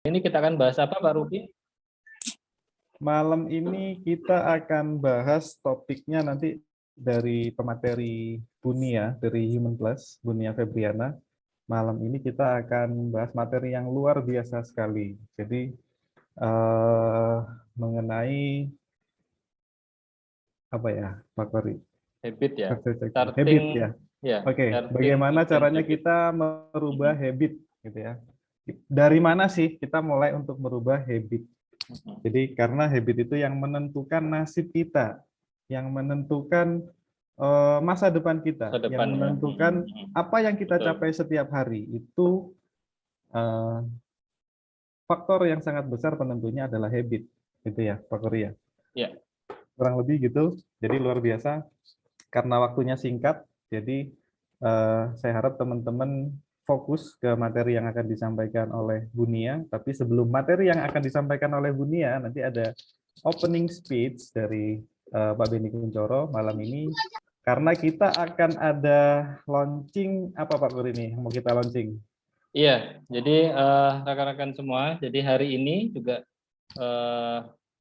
Ini kita akan bahas apa, Pak Rupi? Malam ini kita akan bahas topiknya nanti dari pemateri Bunia, dari Human Plus, Bunia Febriana. Malam ini kita akan bahas materi yang luar biasa sekali. Jadi mengenai apa ya, Pak Kori? Habit ya. Habit ya. Oke, bagaimana caranya habit. kita merubah habit, gitu ya? Dari mana sih kita mulai untuk merubah habit? Jadi karena habit itu yang menentukan nasib kita, yang menentukan masa depan kita, yang menentukan apa yang kita capai setiap hari. Itu faktor yang sangat besar penentunya adalah habit, gitu ya, Pak Korea. Ya. Kurang lebih gitu. Jadi luar biasa. Karena waktunya singkat, jadi saya harap teman-teman fokus ke materi yang akan disampaikan oleh Bunia. Tapi sebelum materi yang akan disampaikan oleh Bunia, nanti ada opening speech dari Pak Beni Kuncoro malam ini. Karena kita akan ada launching, apa Pak Kur ini yang mau kita launching? Iya, jadi rekan-rekan semua, jadi hari ini juga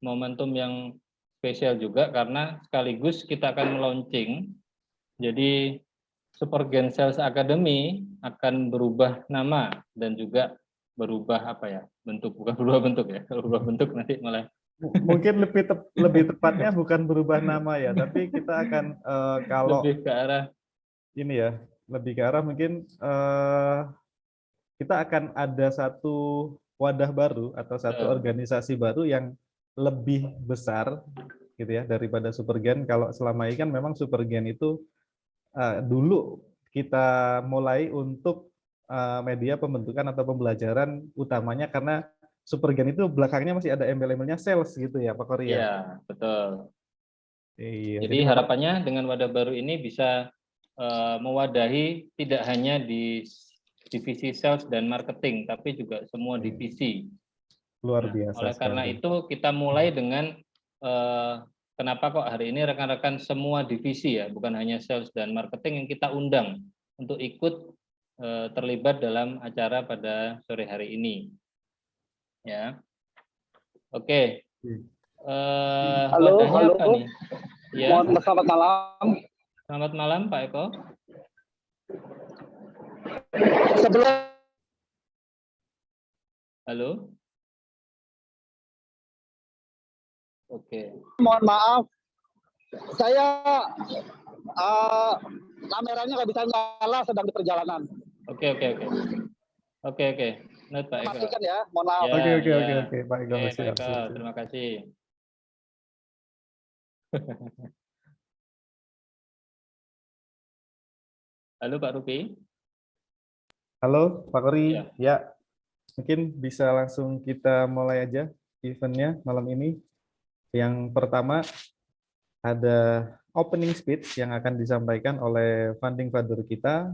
momentum yang spesial juga karena sekaligus kita akan meluncing. Jadi Supergen Sales Academy akan berubah nama dan juga berubah apa ya, bentuk, bukan berubah bentuk ya. Kalau berubah bentuk nanti malah mungkin lebih tepatnya bukan berubah nama ya, tapi kita akan kalau lebih ke arah ini ya, lebih ke arah mungkin kita akan ada satu wadah baru atau satu organisasi baru yang lebih besar gitu ya daripada Supergen. Kalau selama ini kan memang Supergen itu dulu kita mulai untuk media pembentukan atau pembelajaran utamanya karena Supergen itu belakangnya masih ada embel-embelnya sales gitu ya Pak Korea. Iya, betul. Iya, jadi harapannya dengan wadah baru ini bisa mewadahi tidak hanya di divisi sales dan marketing, tapi juga semua divisi. Luar biasa. Oleh karena itu kita mulai dengan kenapa kok hari ini rekan-rekan semua divisi ya, bukan hanya sales dan marketing yang kita undang untuk ikut terlibat dalam acara pada sore hari ini. Ya, oke. Halo. Apa nih? Ya. Selamat malam. Selamat malam Pak Eko. Halo. Oke. Mohon maaf, saya kameranya nggak bisa nyala, sedang di perjalanan. Oke. Note Pak Eko. Pastikan ya, mohon maaf. Oke, Pak Eko. Oke, Pak Eko, terima kasih. Halo Pak Rupi. Halo Pak Kori. Ya, mungkin bisa langsung kita mulai aja eventnya malam ini. Yang pertama ada opening speech yang akan disampaikan oleh founding father kita,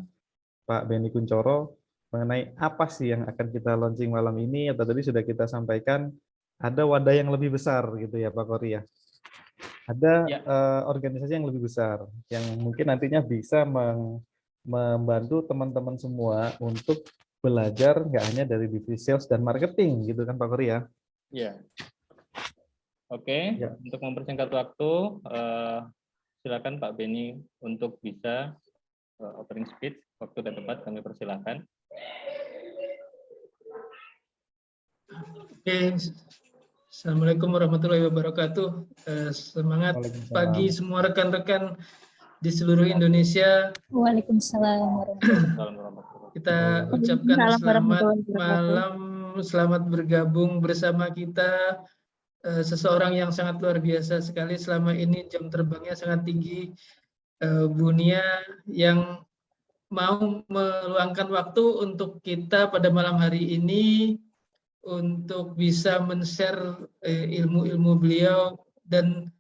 Pak Beni Kuncoro, mengenai apa sih yang akan kita launching malam ini, atau tadi sudah kita sampaikan, ada wadah yang lebih besar gitu ya Pak Kori ya. Ada organisasi yang lebih besar, yang mungkin nantinya bisa membantu teman-teman semua untuk belajar nggak hanya dari divisi sales dan marketing gitu kan Pak Kori ya. Iya. Oke, untuk mempersingkat waktu, silakan Pak Beni untuk bisa opening speech. Waktu dan tempat kami persilakan. Oke, Assalamualaikum warahmatullahi wabarakatuh. Semangat pagi semua rekan-rekan di seluruh Indonesia. Waalaikumsalam warahmatullahi wabarakatuh. Kita ucapkan selamat malam, selamat bergabung bersama kita. Seseorang yang sangat luar biasa sekali selama ini, jam terbangnya sangat tinggi, Bunia, yang mau meluangkan waktu untuk kita pada malam hari ini untuk bisa men-share ilmu-ilmu beliau, dan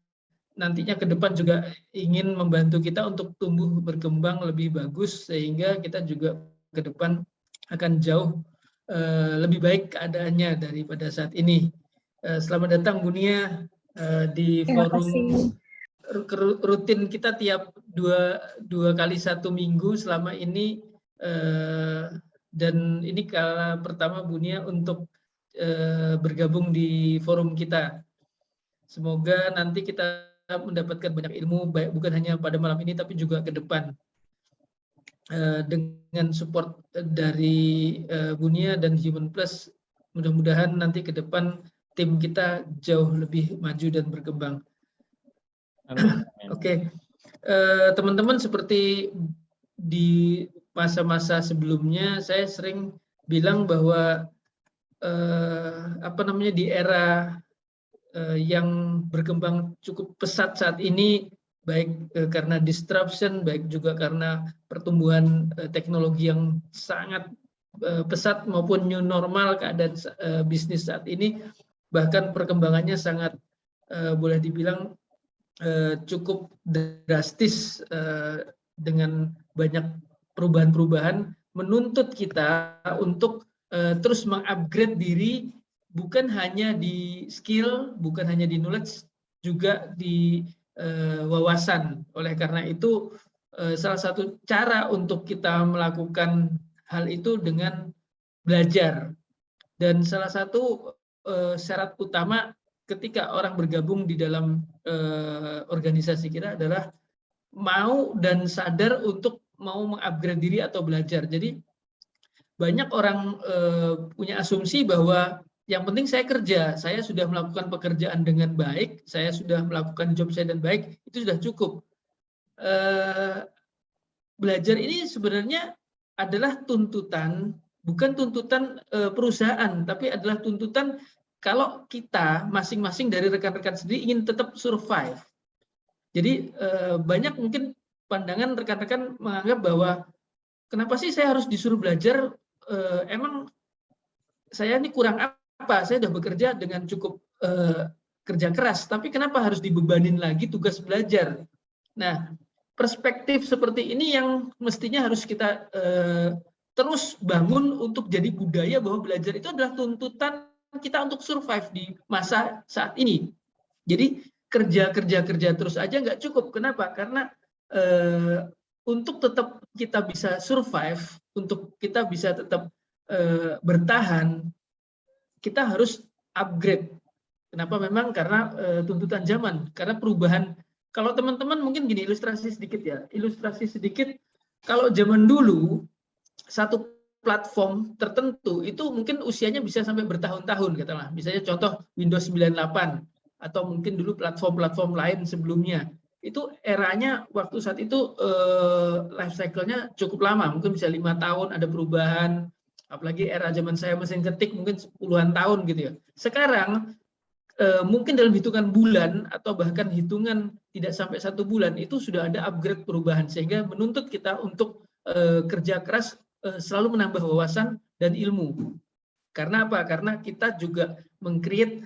nantinya ke depan juga ingin membantu kita untuk tumbuh berkembang lebih bagus, sehingga kita juga ke depan akan jauh lebih baik keadaannya daripada saat ini. Selamat datang Bunia di forum rutin kita tiap dua kali satu minggu selama ini, dan ini kala pertama Bunia untuk bergabung di forum kita. Semoga nanti kita mendapatkan banyak ilmu, baik bukan hanya pada malam ini, tapi juga ke depan. Dengan support dari Bunia dan Human Plus, mudah-mudahan nanti ke depan tim kita jauh lebih maju dan berkembang. Oke, teman-teman, seperti di masa-masa sebelumnya saya sering bilang bahwa di era yang berkembang cukup pesat saat ini, baik karena disruption, baik juga karena pertumbuhan teknologi yang sangat pesat maupun new normal keadaan bisnis saat ini, bahkan perkembangannya sangat boleh dibilang cukup drastis dengan banyak perubahan-perubahan, menuntut kita untuk terus mengupgrade diri, bukan hanya di skill, bukan hanya di knowledge, juga di wawasan. Oleh karena itu, salah satu cara untuk kita melakukan hal itu dengan belajar. Dan salah satu syarat utama ketika orang bergabung di dalam organisasi kita adalah mau dan sadar untuk mau mengupgrade diri atau belajar. Jadi banyak orang punya asumsi bahwa yang penting saya kerja, saya sudah melakukan pekerjaan dengan baik, saya sudah melakukan job saya dengan baik, itu sudah cukup. Belajar ini sebenarnya adalah tuntutan, bukan tuntutan perusahaan, tapi adalah tuntutan kalau kita masing-masing dari rekan-rekan sendiri ingin tetap survive. Jadi banyak mungkin pandangan rekan-rekan menganggap bahwa kenapa sih saya harus disuruh belajar, emang saya ini kurang apa, saya sudah bekerja dengan cukup kerja keras, tapi kenapa harus dibebanin lagi tugas belajar? Nah, perspektif seperti ini yang mestinya harus kita terus bangun untuk jadi budaya bahwa belajar itu adalah tuntutan kita untuk survive di masa saat ini. Jadi kerja terus aja nggak cukup. Kenapa? Karena untuk tetap kita bisa survive, untuk kita bisa tetap bertahan, kita harus upgrade. Kenapa? Memang karena tuntutan zaman, karena perubahan. Kalau teman-teman mungkin gini, ilustrasi sedikit, kalau zaman dulu satu platform tertentu itu mungkin usianya bisa sampai bertahun-tahun, katakanlah. Misalnya contoh Windows 98 atau mungkin dulu platform-platform lain sebelumnya. Itu eranya waktu saat itu life cycle-nya cukup lama, mungkin bisa 5 tahun ada perubahan. Apalagi era zaman saya mesin ketik mungkin puluhan tahun gitu ya. Sekarang mungkin dalam hitungan bulan atau bahkan hitungan tidak sampai 1 bulan itu sudah ada upgrade perubahan, sehingga menuntut kita untuk kerja keras, selalu menambah wawasan dan ilmu. Karena apa? Karena kita juga meng-create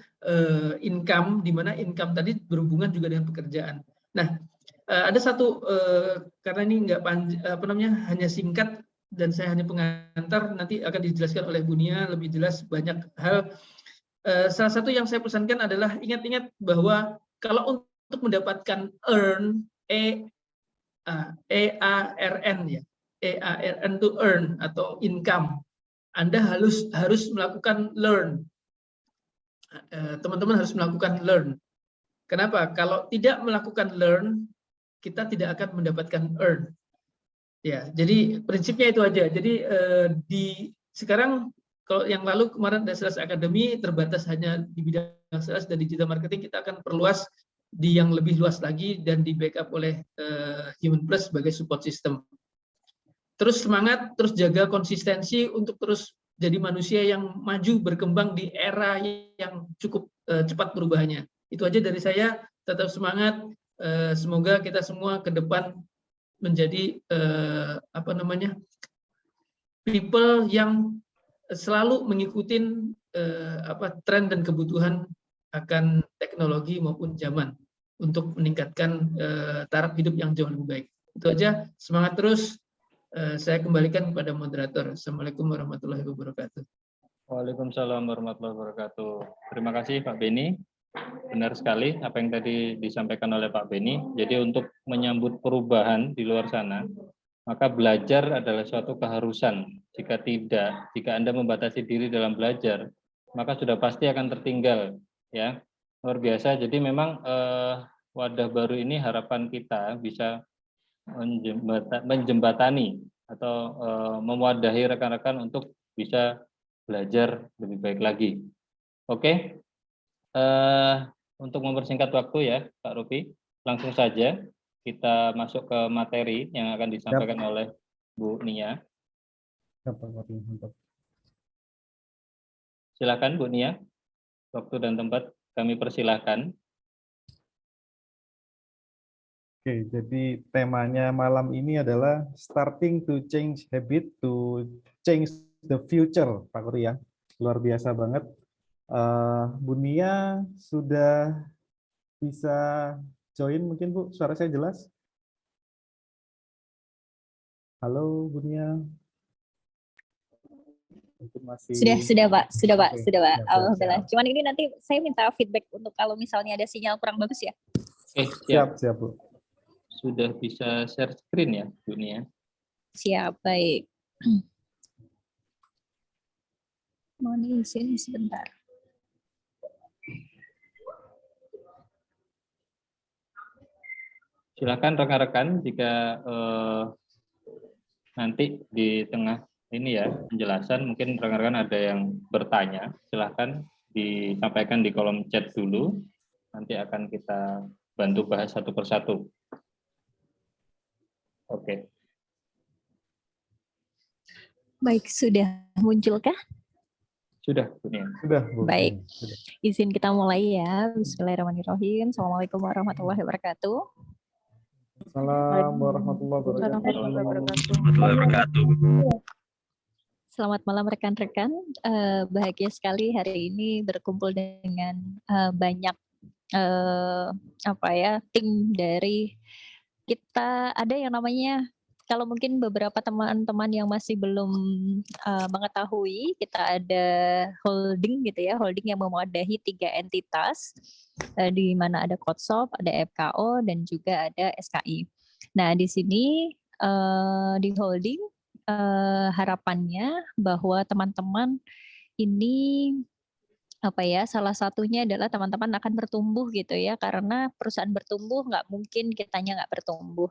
income, di mana income tadi berhubungan juga dengan pekerjaan. Nah, ada satu, karena ini hanya singkat dan saya hanya pengantar, nanti akan dijelaskan oleh Bunia lebih jelas banyak hal. Salah satu yang saya pesankan adalah ingat-ingat bahwa kalau untuk mendapatkan earn, E-A-R-N ya, E-A-R-N to earn atau income, Anda harus melakukan learn. Teman-teman harus melakukan learn. Kenapa? Kalau tidak melakukan learn, kita tidak akan mendapatkan earn. Ya, jadi prinsipnya itu aja. Jadi sekarang kalau yang lalu kemarin ada Sales Academy terbatas hanya di bidang sales dan digital marketing, kita akan perluas di yang lebih luas lagi dan di backup oleh Human Plus sebagai support system. Terus semangat, terus jaga konsistensi untuk terus jadi manusia yang maju berkembang di era yang cukup cepat perubahannya. Itu aja dari saya, tetap semangat. Semoga kita semua ke depan menjadi people yang selalu mengikuti tren dan kebutuhan akan teknologi maupun zaman untuk meningkatkan taraf hidup yang jauh lebih baik. Itu aja, semangat terus. Saya kembalikan kepada moderator. Assalamualaikum warahmatullahi wabarakatuh. Waalaikumsalam warahmatullahi wabarakatuh. Terima kasih Pak Beni. Benar sekali apa yang tadi disampaikan oleh Pak Beni. Jadi untuk menyambut perubahan di luar sana, maka belajar adalah suatu keharusan. Jika Anda membatasi diri dalam belajar, maka sudah pasti akan tertinggal, ya. Luar biasa. Jadi memang wadah baru ini harapan kita bisa menjembatani atau mewadahi rekan-rekan untuk bisa belajar lebih baik lagi. Oke. Untuk mempersingkat waktu ya, Pak Rupi, langsung saja kita masuk ke materi yang akan disampaikan oleh Bu Nia. Silakan Bu Nia, waktu dan tempat kami persilahkan. Oke, jadi temanya malam ini adalah starting to change habit to change the future, Pak Kori ya. Luar biasa banget. Bu Nia sudah bisa join mungkin Bu, suara saya jelas? Halo Bu Nia. Masih... Sudah Pak, sudah Pak. Alhamdulillah. Cuman ini nanti saya minta feedback untuk kalau misalnya ada sinyal kurang bagus ya. Siap Bu. Sudah bisa share screen ya, Bu Nia? Siap, baik. Mohon izin sebentar. Silakan rekan-rekan jika nanti di tengah ini ya penjelasan mungkin rekan-rekan ada yang bertanya, silakan disampaikan di kolom chat dulu. Nanti akan kita bantu bahas satu persatu. Oke. Baik, sudah munculkah? Sudah, Bu Nia. Sudah, Bu. Baik. Sudah. Izin kita mulai ya. Bismillahirrahmanirrahim. Assalamualaikum warahmatullahi wabarakatuh. Assalamualaikum warahmatullahi wabarakatuh. Selamat malam rekan-rekan. Bahagia sekali hari ini berkumpul dengan banyak tim dari kita. Ada yang namanya, kalau mungkin beberapa teman-teman yang masih belum mengetahui, kita ada holding gitu ya, holding yang memwadahi 3 entitas, di mana ada Kotsop, ada FKO, dan juga ada SKI. Nah di sini di holding harapannya bahwa teman-teman ini salah satunya adalah teman-teman akan bertumbuh gitu ya, karena perusahaan bertumbuh nggak mungkin kitanya nggak bertumbuh.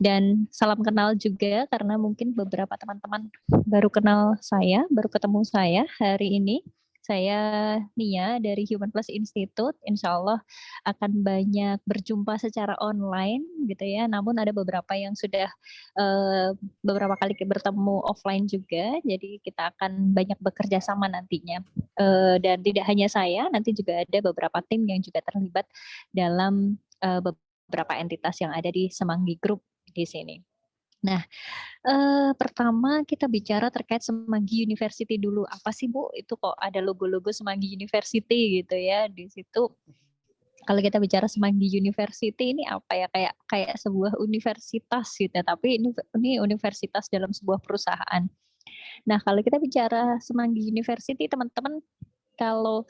Dan salam kenal juga karena mungkin beberapa teman-teman baru kenal saya, baru ketemu saya hari ini. Saya Nia dari Human Plus Institute, insya Allah akan banyak berjumpa secara online gitu ya. Namun ada beberapa yang sudah beberapa kali bertemu offline juga, jadi kita akan banyak bekerja sama nantinya. Dan tidak hanya saya, nanti juga ada beberapa tim yang juga terlibat dalam beberapa entitas yang ada di Semanggi Group di sini. Nah, pertama kita bicara terkait Semanggi University dulu. Apa sih Bu? Itu kok ada logo-logo Semanggi University gitu ya di situ. Kalau kita bicara Semanggi University ini apa ya, kayak sebuah universitas gitu, tapi ini universitas dalam sebuah perusahaan. Nah, kalau kita bicara Semanggi University, teman-teman kalau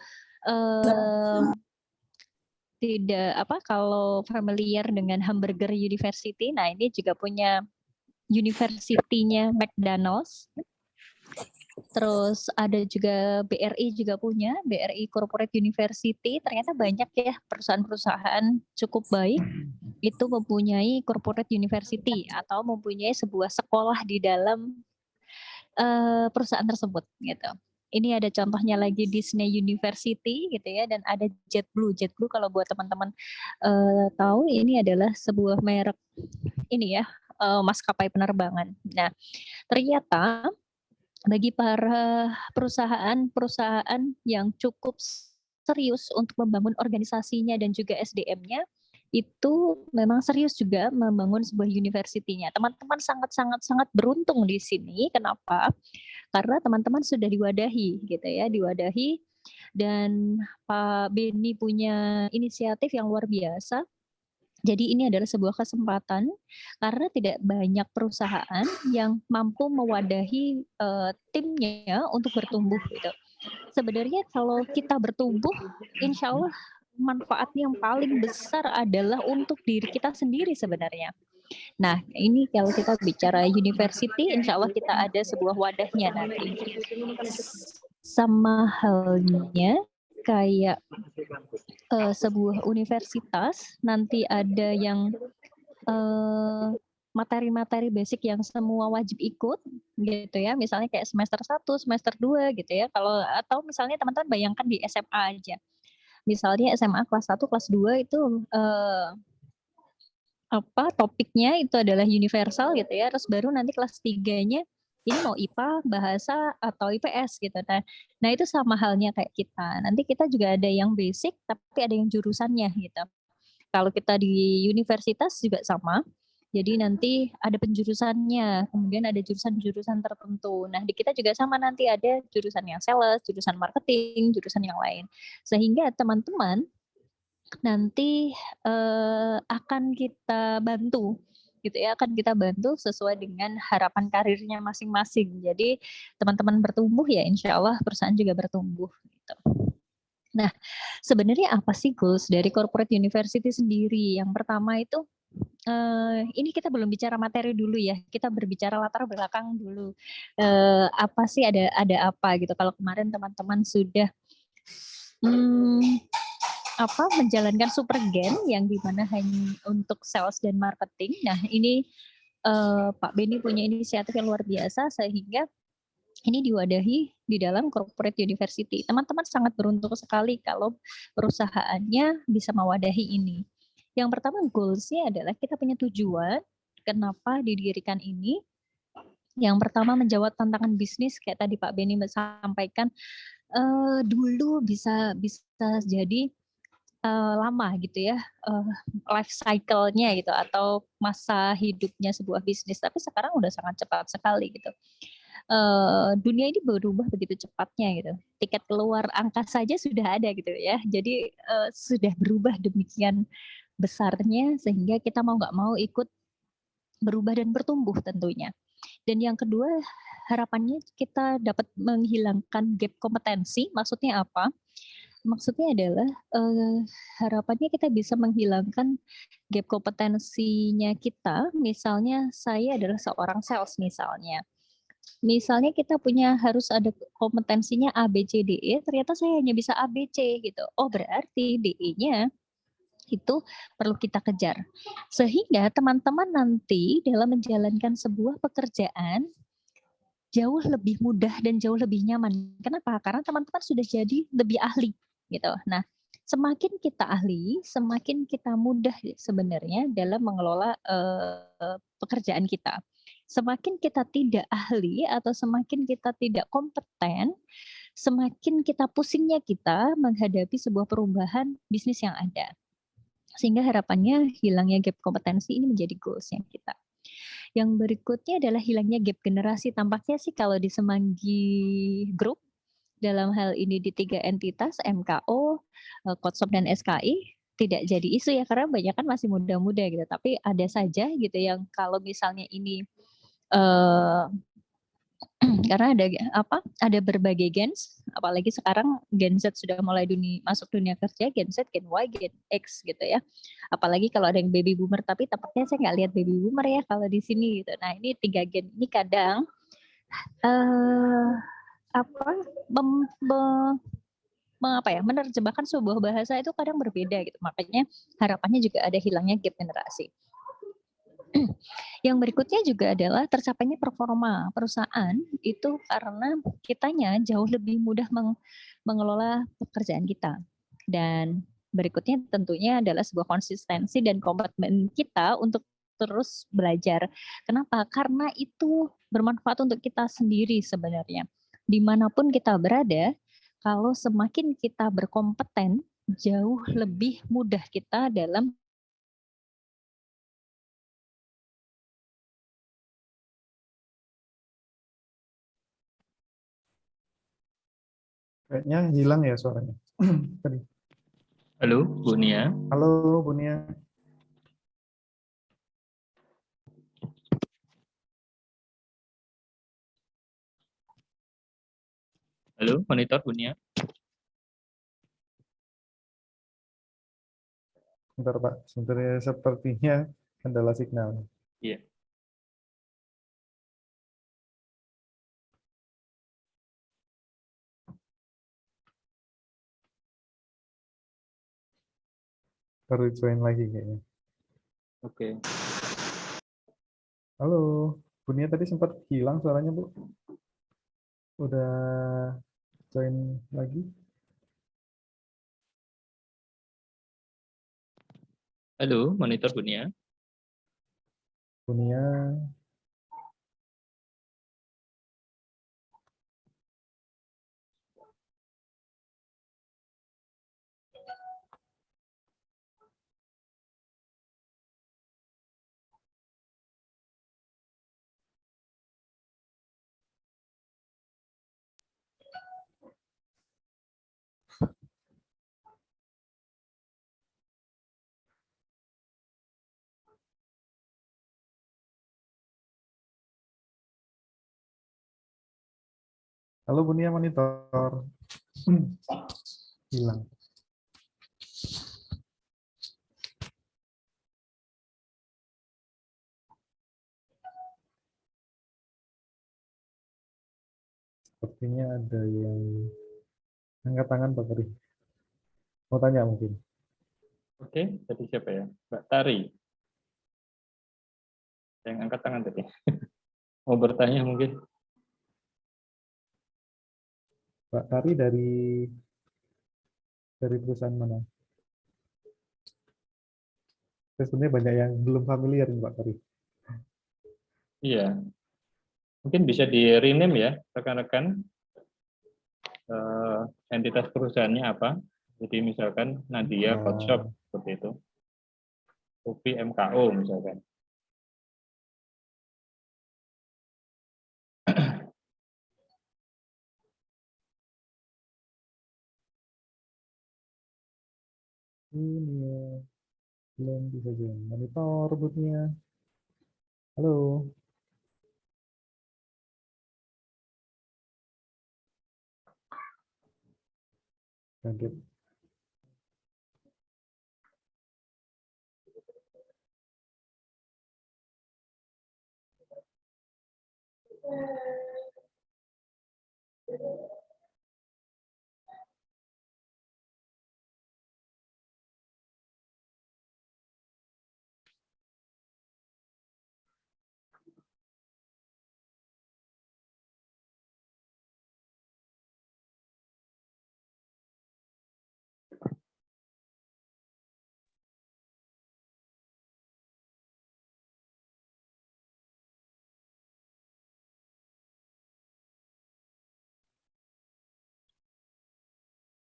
kalau familiar dengan Hamburger University, nah ini juga punya University-nya McDonald's. Terus ada juga BRI juga punya, BRI Corporate University. Ternyata banyak ya perusahaan-perusahaan cukup baik itu mempunyai corporate university atau mempunyai sebuah sekolah di dalam perusahaan tersebut gitu. Ini ada contohnya lagi Disney University gitu ya, dan ada JetBlue. JetBlue kalau buat teman-teman tahu ini adalah sebuah merek ini ya, maskapai penerbangan. Nah, ternyata bagi para perusahaan yang cukup serius untuk membangun organisasinya dan juga SDM-nya, itu memang serius juga membangun sebuah university-nya. Teman-teman sangat beruntung di sini. Kenapa? Karena teman-teman sudah diwadahi gitu ya, diwadahi, dan Pak Beni punya inisiatif yang luar biasa. Jadi ini adalah sebuah kesempatan karena tidak banyak perusahaan yang mampu mewadahi timnya untuk bertumbuh gitu. Sebenarnya kalau kita bertumbuh, insya Allah manfaatnya yang paling besar adalah untuk diri kita sendiri sebenarnya. Nah, ini kalau kita bicara university, insya Allah kita ada sebuah wadahnya nanti. sama halnya kayak sebuah universitas nanti ada yang materi-materi basic yang semua wajib ikut gitu ya, misalnya kayak semester 1, semester 2 gitu ya. Kalau atau misalnya teman-teman bayangkan di SMA aja. Misalnya SMA kelas 1, kelas 2 itu topiknya itu adalah universal gitu ya, terus baru nanti kelas 3-nya ini mau IPA, bahasa, atau IPS gitu. Nah itu sama halnya kayak kita. Nanti kita juga ada yang basic, tapi ada yang jurusannya gitu. Kalau kita di universitas juga sama. Jadi nanti ada penjurusannya, kemudian ada jurusan-jurusan tertentu. Nah di kita juga sama, nanti ada jurusan yang sales, jurusan marketing, jurusan yang lain. Sehingga teman-teman nanti akan kita bantu gitu ya, akan kita bantu sesuai dengan harapan karirnya masing-masing. Jadi teman-teman bertumbuh ya, insya Allah perusahaan juga bertumbuh gitu. Nah, sebenarnya apa sih goals dari corporate university sendiri? Yang pertama itu ini kita belum bicara materi dulu ya, kita berbicara latar belakang dulu. Apa sih, ada apa gitu? Kalau kemarin teman-teman sudah menjalankan Supergen yang dimana hanya untuk sales dan marketing. Nah ini Pak Beni punya inisiatif yang luar biasa sehingga ini diwadahi di dalam corporate university. Teman-teman sangat beruntung sekali kalau perusahaannya bisa mewadahi ini. Yang pertama goals-nya adalah kita punya tujuan kenapa didirikan ini. Yang pertama menjawab tantangan bisnis kayak tadi Pak Beni sampaikan, dulu bisa jadi lama gitu ya, life cycle-nya gitu atau masa hidupnya sebuah bisnis, tapi sekarang udah sangat cepat sekali gitu. Dunia ini berubah begitu cepatnya gitu. Tiket keluar angkasa saja sudah ada gitu ya. Jadi sudah berubah demikian besarnya sehingga kita mau nggak mau ikut berubah dan bertumbuh tentunya. Dan yang kedua, harapannya kita dapat menghilangkan gap kompetensi. Maksudnya apa? Maksudnya adalah harapannya kita bisa menghilangkan gap kompetensinya kita. Misalnya saya adalah seorang sales misalnya. Misalnya kita harus ada kompetensinya A, B, C, D, E, ternyata saya hanya bisa A, B, C gitu. Oh berarti DE-nya itu perlu kita kejar. Sehingga teman-teman nanti dalam menjalankan sebuah pekerjaan jauh lebih mudah dan jauh lebih nyaman. Kenapa? Karena teman-teman sudah jadi lebih ahli gitu. Nah, semakin kita ahli, semakin kita mudah sebenarnya dalam mengelola pekerjaan kita. Semakin kita tidak ahli atau semakin kita tidak kompeten, semakin kita pusingnya kita menghadapi sebuah perubahan bisnis yang ada. Sehingga harapannya hilangnya gap kompetensi ini menjadi goals-nya kita. Yang berikutnya adalah hilangnya gap generasi. Tampaknya sih kalau di Semanggi Group, dalam hal ini di 3 entitas, MKO, Kotsom, dan SKI, tidak jadi isu ya, karena banyak kan masih muda-muda gitu. Tapi ada saja gitu yang kalau misalnya ini, karena ada berbagai gens, apalagi sekarang Gen Z sudah mulai masuk dunia kerja, Gen Z, Gen Y, Gen X gitu ya. Apalagi kalau ada yang baby boomer, tapi tampaknya saya nggak lihat baby boomer ya kalau di sini gitu. Nah ini 3 gen ini kadang menerjemahkan sebuah bahasa itu kadang berbeda gitu. Makanya harapannya juga ada hilangnya gap generasi. Yang berikutnya juga adalah tercapainya performa perusahaan itu karena kitanya jauh lebih mudah mengelola pekerjaan kita. Dan berikutnya tentunya adalah sebuah konsistensi dan komitmen kita untuk terus belajar. Kenapa? Karena itu bermanfaat untuk kita sendiri sebenarnya. Dimanapun kita berada, kalau semakin kita berkompeten, jauh lebih mudah kita dalam Kayaknya hilang ya suaranya. Tadi. Halo, Bu Nia. Halo, Bu Nia. Halo, monitor Bu Nia. Bentar Pak, sepertinya kendala signal. Iya. Baru join lagi kayaknya. Oke. Halo, Bu Nia tadi sempat hilang suaranya, Bu. Udah join lagi? Halo, monitor Bunia. Bu Nia. Halo Bu Nia monitor. Hilang. Sepertinya ada yang angkat tangan Pak Keri. Mau tanya mungkin. Oke, tadi siapa ya? Mbak Tari. Yang angkat tangan tadi. Mau bertanya mungkin? Pak Tari dari perusahaan mana? Sebenarnya banyak yang belum familiar nih Pak Tari. Iya. Mungkin bisa di rename ya, rekan-rekan. Entitas perusahaannya apa? Jadi misalkan Nadia Coffee Shop seperti itu. Kopi MKO misalkan. Ini belum bisa join. Monitor Bu Nia. Halo. Kaget.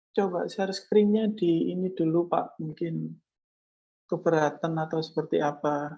Coba share screen-nya di ini dulu Pak, mungkin keberatan atau seperti apa.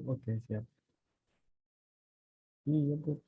Oke, siap. Iya, betul.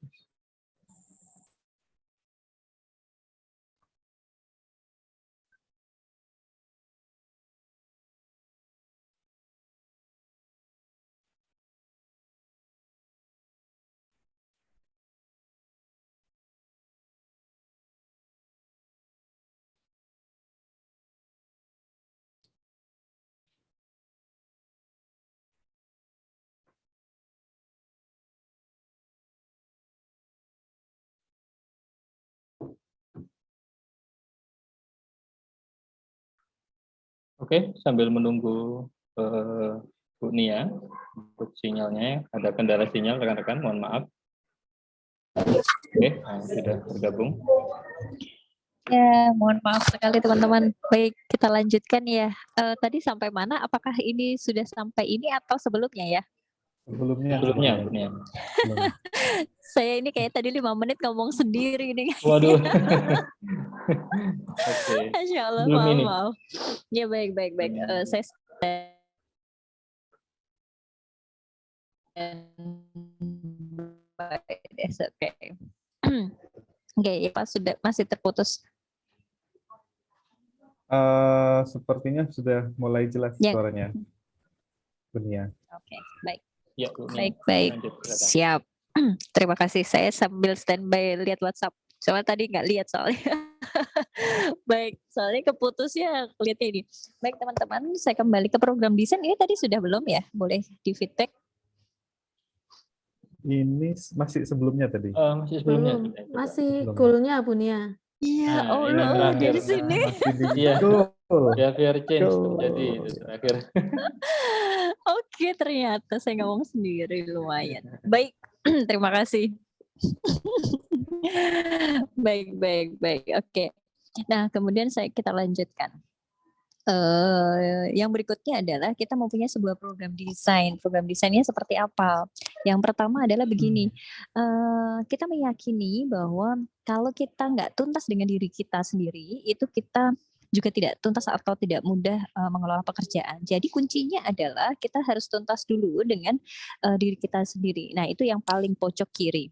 Oke, sambil menunggu Bu Nia untuk sinyalnya, ada kendala sinyal rekan-rekan, mohon maaf. Oke, sudah bergabung. Ya, mohon maaf sekali teman-teman. Baik, kita lanjutkan ya. Tadi sampai mana? Apakah ini sudah sampai ini atau sebelumnya ya? Sebelumnya. Sebelumnya. Saya ini kayak tadi 5 menit ngomong sendiri nih. Waduh. Oke. Masya Allah, Belum ini. maaf. Ya baik. Saya oke. Oke, ya Pak, sudah masih terputus. Sepertinya sudah mulai jelas Ya. suaranya. Bunia. Oke, baik. Ya, Bu Nia. Baik. Lanjut, silakan. Siap. Terima kasih. Saya sambil standby lihat WhatsApp. Soalnya tadi nggak lihat soalnya. Baik, soalnya keputusnya lihatnya ini. Baik teman-teman, saya kembali ke program desain. Ini tadi sudah belum ya? Boleh di feedback? Ini masih sebelumnya tadi. Masih sebelumnya. Belum, sudah. masih Belum. goalnya Bunia. Iya, Nah, oh ini loh, terakhir. dari sini. Masih di Iya. goal. Ya, biar change Go. terjadi itu terakhir. Oke, ternyata saya ngomong sendiri, lumayan. Baik, terima kasih. Baik. Oke. Nah, kemudian kita lanjutkan. Yang berikutnya adalah kita mempunyai sebuah program desain. Program desainnya seperti apa? Yang pertama adalah begini, kita meyakini bahwa kalau kita nggak tuntas dengan diri kita sendiri, itu kita juga tidak tuntas atau tidak mudah mengelola pekerjaan. Jadi kuncinya adalah kita harus tuntas dulu dengan diri kita sendiri. Nah, itu yang paling pojok kiri.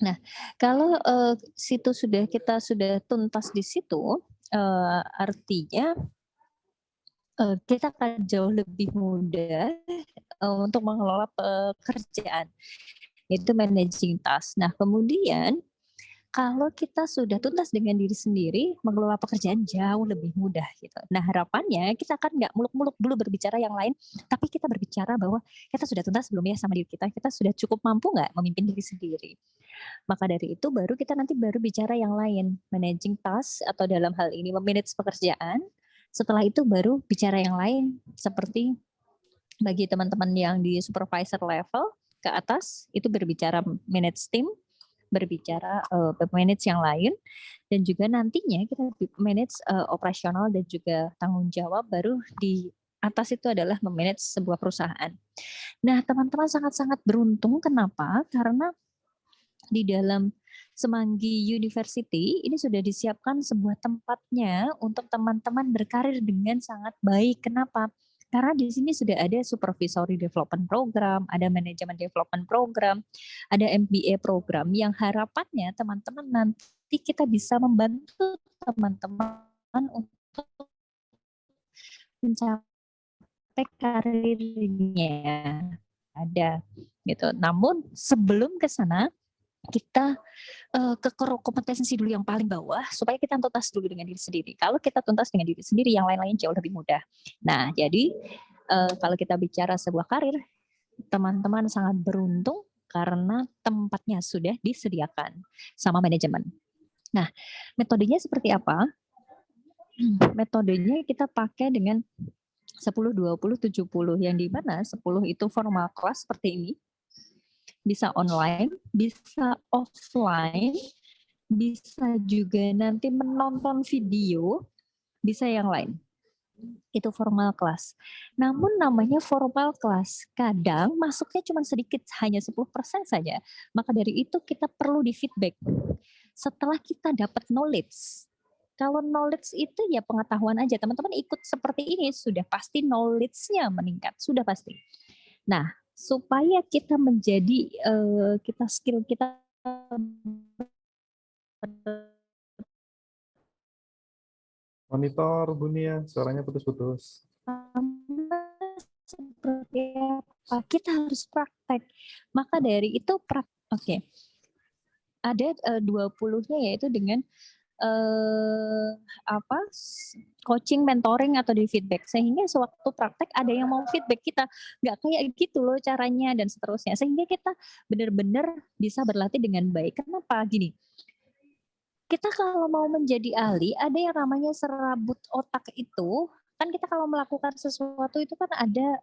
Nah, kalau kita sudah tuntas di situ, artinya kita akan jauh lebih mudah untuk mengelola pekerjaan, yaitu managing task. Nah, kemudian kalau kita sudah tuntas dengan diri sendiri, mengelola pekerjaan jauh lebih mudah gitu. Nah, harapannya kita akan nggak muluk-muluk dulu berbicara yang lain, tapi kita berbicara bahwa kita sudah tuntas belum ya sama diri kita sudah cukup mampu nggak memimpin diri sendiri. Maka dari itu baru kita nanti bicara yang lain, managing task atau dalam hal ini memanage pekerjaan. Setelah itu baru bicara yang lain, seperti bagi teman-teman yang di supervisor level ke atas, itu berbicara manage team, berbicara manage yang lain, dan juga nantinya kita manage operasional dan juga tanggung jawab, baru di atas itu adalah memanage sebuah perusahaan. Nah, teman-teman sangat-sangat beruntung, kenapa? Karena di dalam Semanggi University ini sudah disiapkan sebuah tempatnya untuk teman-teman berkarir dengan sangat baik. Kenapa? Karena di sini sudah ada supervisory development program, ada management development program, ada MBA program yang harapannya teman-teman nanti kita bisa membantu teman-teman untuk mencapai karirnya. Ada gitu. Namun sebelum ke sana kita ke kompetensi dulu yang paling bawah supaya kita tuntas dulu dengan diri sendiri. Kalau kita tuntas dengan diri sendiri, yang lain-lain jauh lebih mudah. Nah, jadi kalau kita bicara sebuah karir, teman-teman sangat beruntung karena tempatnya sudah disediakan sama manajemen. Nah, metodenya seperti apa? Metodenya kita pakai dengan 10, 20, 70, yang di mana 10 itu formal kelas seperti ini. Bisa online, bisa offline, bisa juga nanti menonton video, bisa yang lain. Itu formal kelas. Namun namanya formal kelas, kadang masuknya cuma sedikit, hanya 10% saja. Maka dari itu kita perlu di feedback. Setelah kita dapat knowledge, kalau knowledge itu ya pengetahuan aja, teman-teman ikut seperti ini, sudah pasti knowledge-nya meningkat, sudah pasti. Nah, supaya kita menjadi skill kita Monitor Bunia, suaranya putus-putus. Seperti apa? Kita harus praktek. Maka dari itu oke. Ada 20-nya yaitu dengan coaching, mentoring atau di feedback, sehingga sewaktu praktek ada yang mau feedback kita, nggak kayak gitu loh caranya dan seterusnya, sehingga kita benar-benar bisa berlatih dengan baik. Kenapa? Gini, kita kalau mau menjadi ahli ada yang namanya serabut otak itu kan. Kita kalau melakukan sesuatu itu kan ada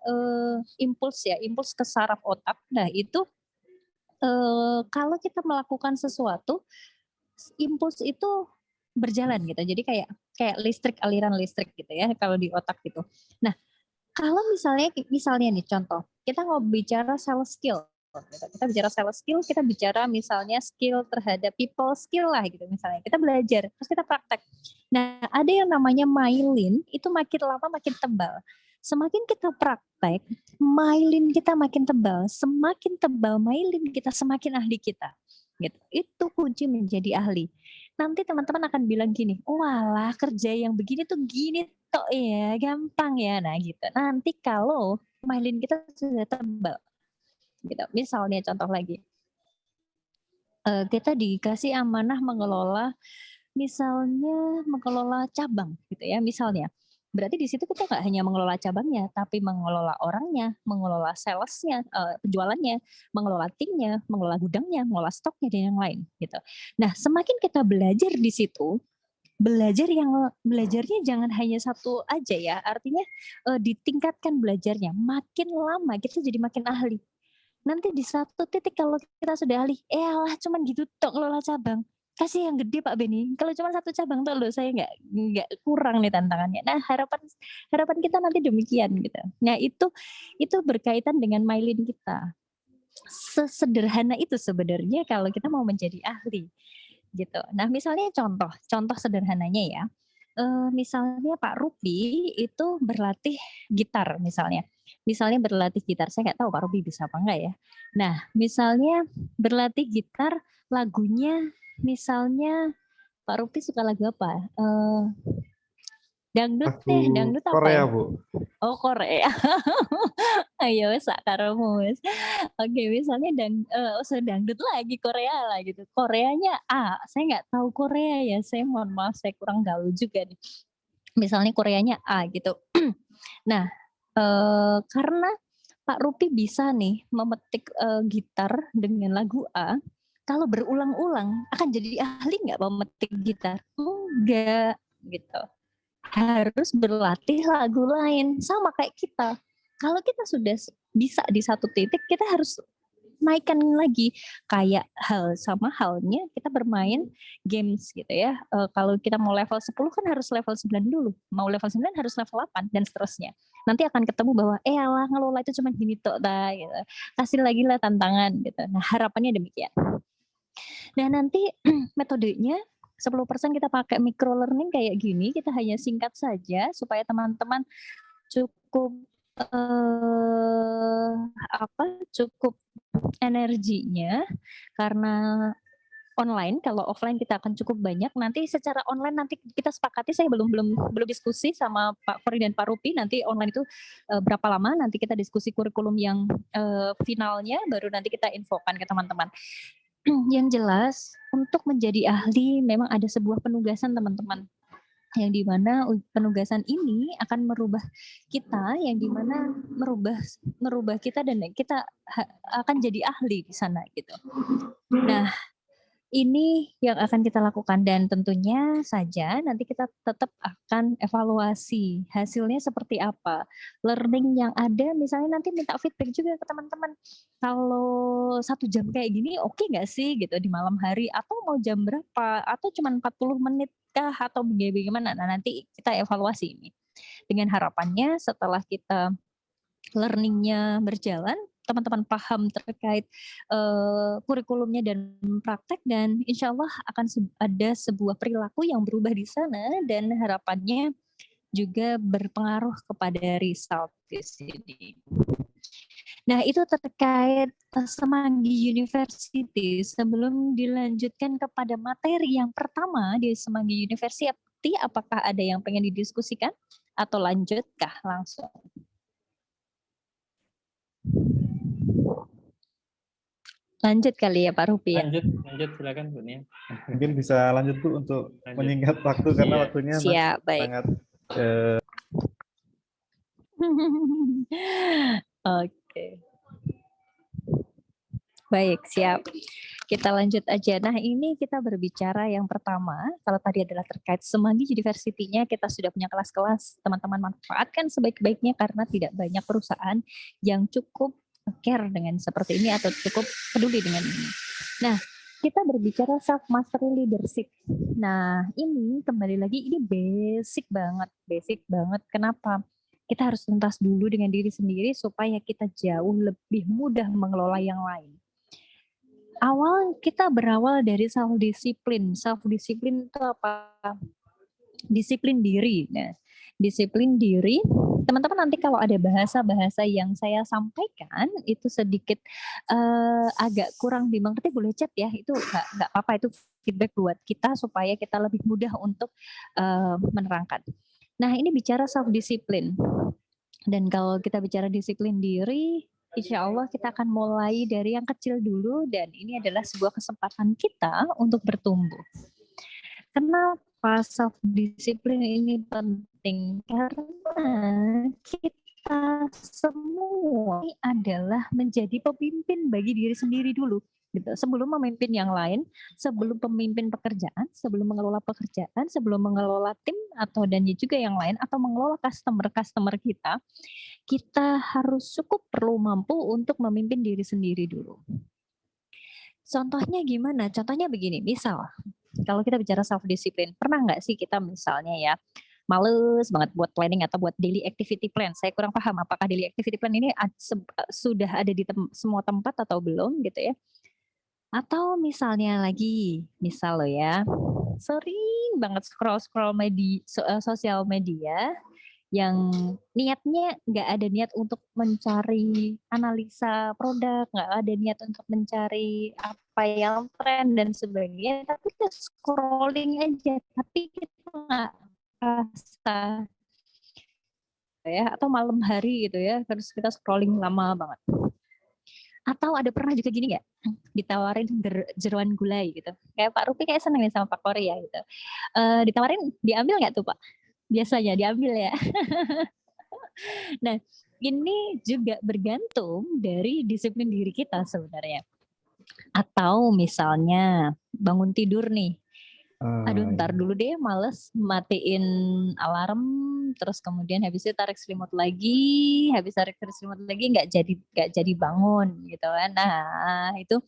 impuls ke saraf otak. Nah itu kalau kita melakukan sesuatu, impuls itu berjalan gitu. Jadi kayak listrik, aliran listrik gitu ya kalau di otak gitu. Nah, kalau misalnya nih contoh, kita bicara sales skill. Kita bicara sales skill, kita bicara misalnya skill terhadap people skill lah gitu misalnya. Kita belajar, terus kita praktek. Nah, ada yang namanya myelin, itu makin lama makin tebal. Semakin kita praktek, myelin kita makin tebal. Semakin tebal myelin kita, semakin ahli kita. Gitu. Itu kunci menjadi ahli. Nanti teman-teman akan bilang gini, walah kerja yang begini tuh gini tok ya, gampang ya. Nah gitu. Nanti kalau myelin kita sudah tebal, gitu. Misalnya contoh lagi, kita dikasih amanah mengelola cabang gitu ya misalnya. Berarti di situ kita nggak hanya mengelola cabangnya, tapi mengelola orangnya, mengelola salesnya, penjualannya, mengelola timnya, mengelola gudangnya, mengelola stoknya dan yang lain gitu. Nah semakin kita belajar di situ, belajarnya jangan hanya satu aja ya, artinya ditingkatkan belajarnya. Makin lama kita jadi makin ahli. Nanti di satu titik kalau kita sudah ahli, cuman gitu tok ngelola cabang. Kasih yang gede Pak Beni. Kalau cuma satu cabang tuh loh, saya nggak kurang nih tantangannya. Nah harapan kita nanti demikian gitu. Nah itu berkaitan dengan myelin kita. Sesederhana itu sebenarnya kalau kita mau menjadi ahli gitu. Nah misalnya contoh sederhananya ya. Misalnya Pak Rupi itu berlatih gitar misalnya berlatih gitar, saya nggak tahu Pak Rupi bisa apa enggak ya. Nah misalnya berlatih gitar, lagunya misalnya Pak Rupi suka lagu apa? Dangdut deh, dangdut apa Korea, ya? Bu. Oh Korea. Ayo sak karumus. Oke, misalnya dangdut lagi Korea lah gitu. Koreanya saya nggak tahu Korea ya. Saya mohon maaf, saya kurang gaul juga nih. Misalnya Koreanya A gitu. Nah, karena Pak Rupi bisa nih memetik gitar dengan lagu A, kalau berulang-ulang akan jadi ahli nggak memetik gitar? Enggak gitu. Harus berlatih lagu lain, sama kayak kita. Kalau kita sudah bisa di satu titik, kita harus naikkan lagi. Kayak halnya kita bermain games gitu ya. Kalau kita mau level 10 kan harus level 9 dulu. Mau level 9 harus level 8 dan seterusnya. Nanti akan ketemu bahwa ngelola itu cuma gini tok gitu. Kasih lagi lah tantangan gitu. Nah, harapannya demikian. Nah, nanti metodenya 10% kita pakai micro learning kayak gini, kita hanya singkat saja supaya teman-teman cukup cukup energinya, karena online. Kalau offline kita akan cukup banyak. Nanti secara online nanti kita sepakati, saya belum diskusi sama Pak Fori dan Pak Rupi, nanti online itu berapa lama, nanti kita diskusi kurikulum yang finalnya, baru nanti kita infokan ke teman-teman. Yang jelas untuk menjadi ahli memang ada sebuah penugasan teman-teman, yang dimana penugasan ini akan merubah kita, yang dimana merubah kita dan kita akan jadi ahli di sana gitu. Nah ini yang akan kita lakukan, dan tentunya saja nanti kita tetap akan evaluasi hasilnya seperti apa. Learning yang ada misalnya nanti minta feedback juga ke teman-teman. Kalau 1 jam kayak gini oke nggak sih gitu di malam hari, atau mau jam berapa, atau cuma 40 menit kah, atau bagaimana. Nah nanti kita evaluasi ini. Dengan harapannya setelah kita learning-nya berjalan, teman-teman paham terkait kurikulumnya dan praktek, dan insya Allah akan ada sebuah perilaku yang berubah di sana, dan harapannya juga berpengaruh kepada result di sini. Nah itu terkait Semanggi University. Sebelum dilanjutkan kepada materi yang pertama di Semanggi University, apakah ada yang pengen didiskusikan atau lanjutkah langsung? Lanjut kali ya Pak Rupi ya. Lanjut silakan Bu Nia. Mungkin bisa lanjut Bu untuk menyingkat waktu karena waktunya Siap, baik. sangat Oke. Baik, siap. Kita lanjut aja. Nah, ini kita berbicara yang pertama, kalau tadi adalah terkait Semanggi University-nya, kita sudah punya kelas-kelas, teman-teman manfaatkan sebaik-baiknya karena tidak banyak perusahaan yang cukup care dengan seperti ini atau cukup peduli dengan ini. Nah, kita berbicara self mastery leadership. Nah, ini kembali lagi ini basic banget. Kenapa? Kita harus tuntas dulu dengan diri sendiri supaya kita jauh lebih mudah mengelola yang lain. Kita berawal dari self disiplin. Self disiplin itu apa? Disiplin diri. Nah, disiplin diri, teman-teman nanti kalau ada bahasa-bahasa yang saya sampaikan itu sedikit agak kurang dimengerti, boleh chat ya, itu nggak apa-apa, itu feedback buat kita supaya kita lebih mudah untuk menerangkan. Nah, ini bicara self disiplin. Dan kalau kita bicara disiplin diri, insya Allah kita akan mulai dari yang kecil dulu, dan ini adalah sebuah kesempatan kita untuk bertumbuh. Kenapa self disiplin ini penting? Karena kita semua adalah menjadi pemimpin bagi diri sendiri dulu. Gitu. Sebelum memimpin yang lain, sebelum pemimpin pekerjaan, sebelum mengelola pekerjaan, sebelum mengelola tim dan juga yang lain, atau mengelola customer kita harus cukup perlu mampu untuk memimpin diri sendiri dulu. Contohnya gimana? Contohnya begini, misal kalau kita bicara self discipline, pernah nggak sih kita misalnya ya males banget buat planning atau buat daily activity plan? Saya kurang paham apakah daily activity plan ini sudah ada di semua tempat atau belum gitu ya? Atau misalnya lagi, misal lo ya, sering banget scroll sosial media yang niatnya nggak ada niat untuk mencari analisa produk, nggak ada niat untuk mencari apa yang tren dan sebagainya, tapi kita scrolling aja, tapi kita nggak rasa ya, atau malam hari gitu ya, terus kita scrolling lama banget. Atau ada pernah juga gini nggak, ditawarin jeruan gulai gitu, kayak Pak Rupi kayak seneng nih sama Pak Kori ya gitu, ditawarin diambil nggak tuh Pak? Biasanya diambil ya. Nah, ini juga bergantung dari disiplin diri kita sebenarnya. Atau misalnya bangun tidur nih, aduh ntar dulu deh, males matiin alarm, terus kemudian habis itu tarik selimut lagi, nggak jadi bangun gitu kan. Nah, itu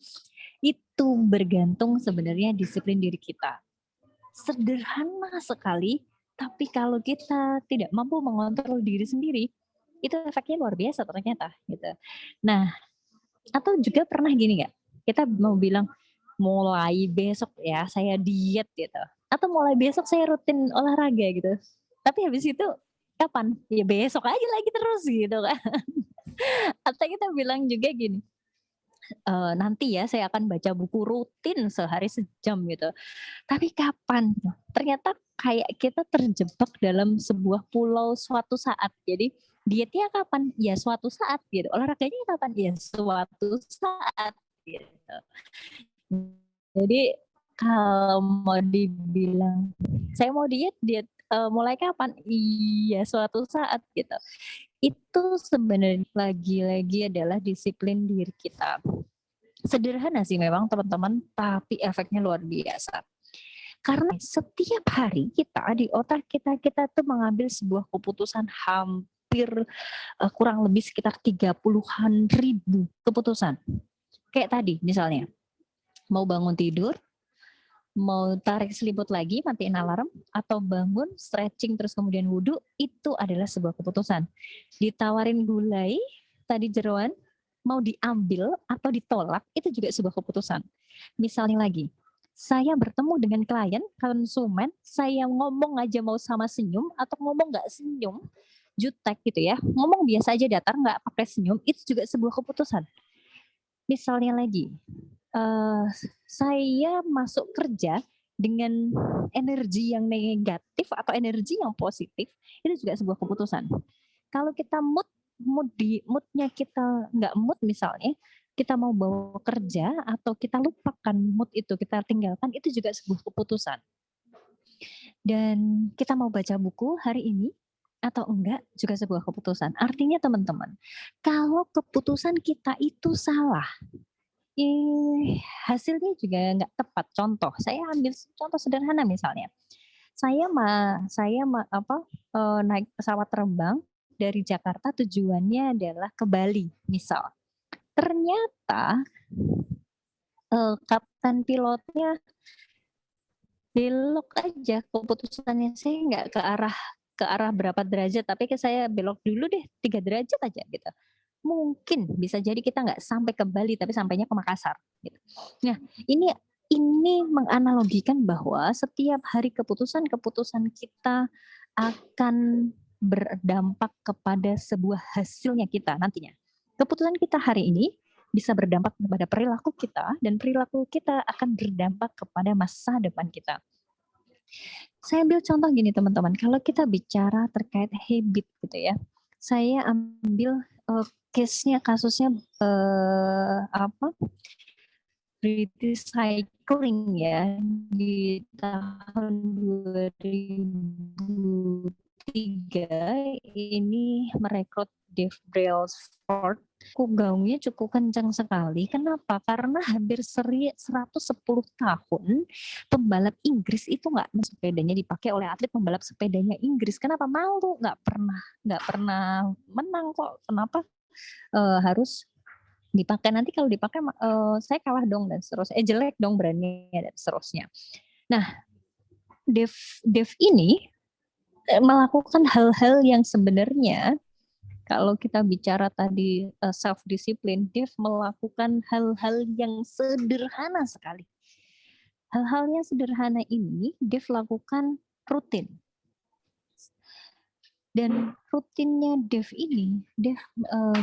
bergantung sebenarnya disiplin diri kita. Sederhana sekali, tapi kalau kita tidak mampu mengontrol diri sendiri, itu efeknya luar biasa ternyata gitu. Nah, atau juga pernah gini nggak, kita mau bilang mulai besok ya saya diet gitu, atau mulai besok saya rutin olahraga gitu, tapi habis itu kapan? Ya besok aja lagi terus gitu kan. Atau kita bilang juga gini, nanti ya saya akan baca buku rutin sehari sejam gitu. Tapi kapan? Ternyata kayak kita terjebak dalam sebuah pulau suatu saat. Jadi dietnya kapan? Ya suatu saat gitu. Olahraganya kapan? Ya suatu saat gitu. Jadi kalau mau dibilang saya mau diet mulai kapan? Iya suatu saat gitu. Itu sebenarnya lagi-lagi adalah disiplin diri kita. Sederhana sih memang teman-teman, tapi efeknya luar biasa. Karena setiap hari kita di otak kita tuh mengambil sebuah keputusan hampir kurang lebih sekitar 30-an ribu keputusan. Kayak tadi misalnya, mau bangun tidur, mau tarik selimut lagi, matiin alarm, atau bangun, stretching, terus kemudian wudhu, itu adalah sebuah keputusan. Ditawarin gulai, tadi jeroan, mau diambil atau ditolak, itu juga sebuah keputusan. Misalnya lagi, saya bertemu dengan klien, konsumen, saya ngomong aja mau sama senyum, atau ngomong nggak senyum, jutek gitu ya, ngomong biasa aja datar, nggak pakai senyum, itu juga sebuah keputusan. Misalnya lagi, saya masuk kerja dengan energi yang negatif atau energi yang positif, itu juga sebuah keputusan. Kalau kita moodnya kita nggak mood misalnya, kita mau bawa kerja atau kita lupakan mood itu, kita tinggalkan, itu juga sebuah keputusan. Dan kita mau baca buku hari ini atau enggak juga sebuah keputusan. Artinya teman-teman, kalau keputusan kita itu salah, hasilnya juga nggak tepat. Contoh, saya ambil contoh sederhana misalnya, saya naik pesawat terbang dari Jakarta, tujuannya adalah ke Bali misal. Ternyata kapten pilotnya belok aja keputusannya, saya nggak ke arah ke arah berapa derajat, tapi saya belok dulu deh 3 derajat aja gitu. Mungkin bisa jadi kita nggak sampai ke Bali, tapi sampainya ke Makassar. Gitu. Nah, ini menganalogikan bahwa setiap hari keputusan-keputusan kita akan berdampak kepada sebuah hasilnya kita nantinya. Keputusan kita hari ini bisa berdampak kepada perilaku kita, dan perilaku kita akan berdampak kepada masa depan kita. Saya ambil contoh gini teman-teman, kalau kita bicara terkait habit gitu ya, saya ambil kasusnya British Cycling ya, di tahun 2003 ini merekrut Dave Brailsford. Gaungnya cukup kencang sekali. Kenapa? Karena hampir 110 tahun pembalap Inggris itu nggak sepedanya dipakai oleh atlet pembalap sepedanya Inggris. Kenapa? Malu, nggak pernah menang kok. Kenapa harus dipakai? Nanti kalau dipakai saya kalah dong dan seterusnya. Jelek dong brandnya dan seterusnya. Nah, Dave ini melakukan hal-hal yang sebenarnya kalau kita bicara tadi self discipline, Dave melakukan hal-hal yang sederhana sekali. Hal-hal yang sederhana ini Dave lakukan rutin. Dan rutinnya Dave ini, Dave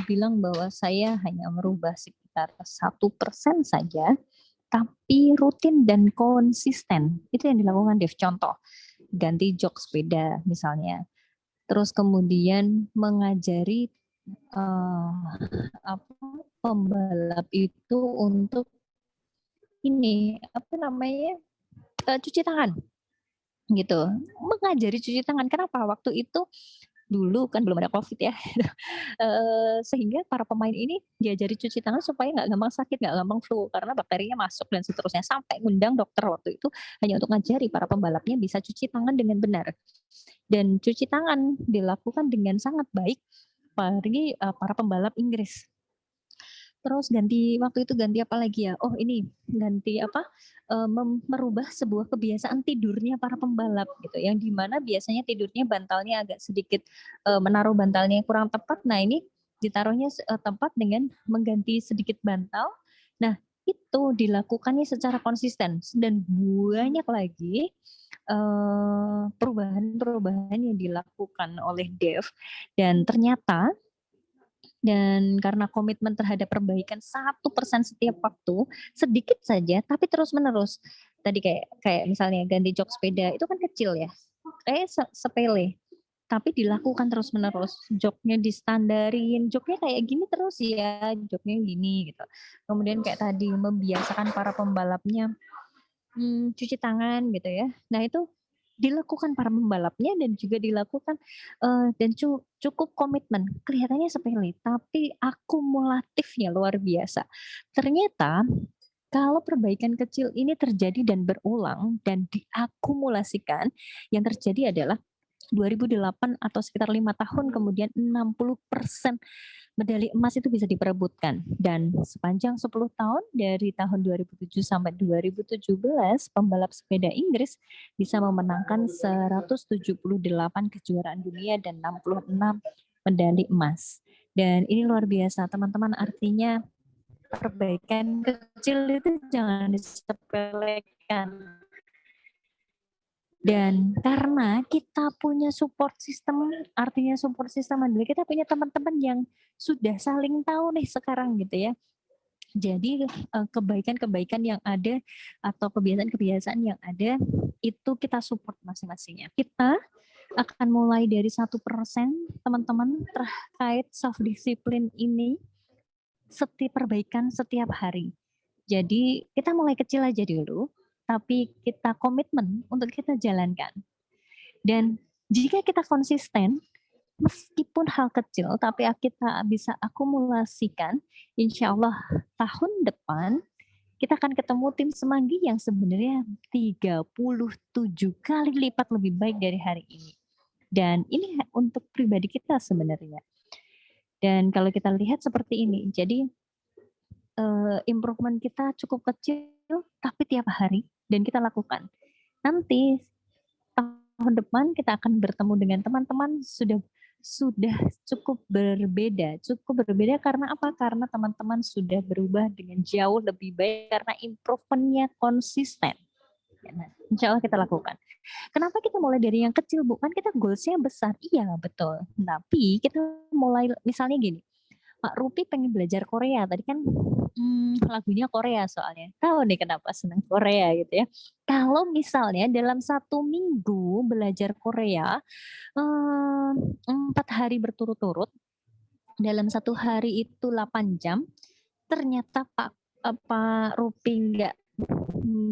bilang bahwa saya hanya merubah sekitar 1% saja, tapi rutin dan konsisten. Itu yang dilakukan Dave. Contoh, ganti jok sepeda misalnya. Terus kemudian mengajari pembalap itu untuk cuci tangan gitu, mengajari cuci tangan. Kenapa? Waktu itu dulu kan belum ada COVID ya, sehingga para pemain ini diajari cuci tangan supaya nggak gampang sakit, nggak gampang flu, karena bakterinya masuk dan seterusnya. Sampai ngundang dokter waktu itu hanya untuk ngajari para pembalapnya bisa cuci tangan dengan benar. Dan cuci tangan dilakukan dengan sangat baik bagi para pembalap Inggris. Terus waktu itu ganti apa lagi ya? Oh ini ganti merubah sebuah kebiasaan tidurnya para pembalap gitu, yang dimana biasanya tidurnya bantalnya agak sedikit menaruh bantalnya kurang tepat. Nah ini ditaruhnya tepat dengan mengganti sedikit bantal. Nah itu dilakukannya secara konsisten dan banyak lagi perubahan-perubahan yang dilakukan oleh Dave, dan ternyata karena komitmen terhadap perbaikan 1% setiap waktu, sedikit saja tapi terus menerus. Tadi kayak misalnya ganti jok sepeda itu kan kecil ya, kayak sepele, tapi dilakukan terus menerus. Joknya distandarin, joknya kayak gini terus ya, joknya gini gitu. Kemudian kayak tadi membiasakan para pembalapnya cuci tangan gitu ya. Nah itu dilakukan para pembalapnya dan juga dilakukan dan cukup komitmen. Kelihatannya sepele, tapi akumulatifnya luar biasa. Ternyata kalau perbaikan kecil ini terjadi dan berulang dan diakumulasikan, yang terjadi adalah 2008 atau sekitar 5 tahun kemudian 60% medali emas itu bisa diperebutkan, dan sepanjang 10 tahun dari tahun 2007 sampai 2017 pembalap sepeda Inggris bisa memenangkan 178 kejuaraan dunia dan 66 medali emas. Dan ini luar biasa teman-teman, artinya perbaikan kecil itu jangan disepelekan. Dan karena kita punya support system, artinya support system adalah kita punya teman-teman yang sudah saling tahu nih sekarang gitu ya. Jadi kebaikan-kebaikan yang ada atau kebiasaan-kebiasaan yang ada itu kita support masing-masingnya. Kita akan mulai dari 1% teman-teman terkait self discipline ini, setiap perbaikan setiap hari. Jadi kita mulai kecil aja dulu, tapi kita komitmen untuk kita jalankan. Dan jika kita konsisten, meskipun hal kecil, tapi kita bisa akumulasikan, insya Allah tahun depan kita akan ketemu tim Semanggi yang sebenarnya 37 kali lipat lebih baik dari hari ini. Dan ini untuk pribadi kita sebenarnya. Dan kalau kita lihat seperti ini, jadi improvement kita cukup kecil, tapi tiap hari dan kita lakukan. Nanti tahun depan kita akan bertemu dengan teman-teman sudah cukup berbeda karena apa? Karena teman-teman sudah berubah dengan jauh lebih baik karena improvement-nya konsisten. Nah, insya Allah kita lakukan. Kenapa kita mulai dari yang kecil, Bu? Kan kita goals-nya besar. Iya, betul. Tapi kita mulai misalnya gini, Pak Rupi pengen belajar Korea. Tadi kan lagunya Korea soalnya. Tahu nih kenapa senang Korea gitu ya. Kalau misalnya dalam 1 minggu belajar Korea, 4 hari berturut-turut, dalam 1 hari itu 8 jam, ternyata Pak Rupi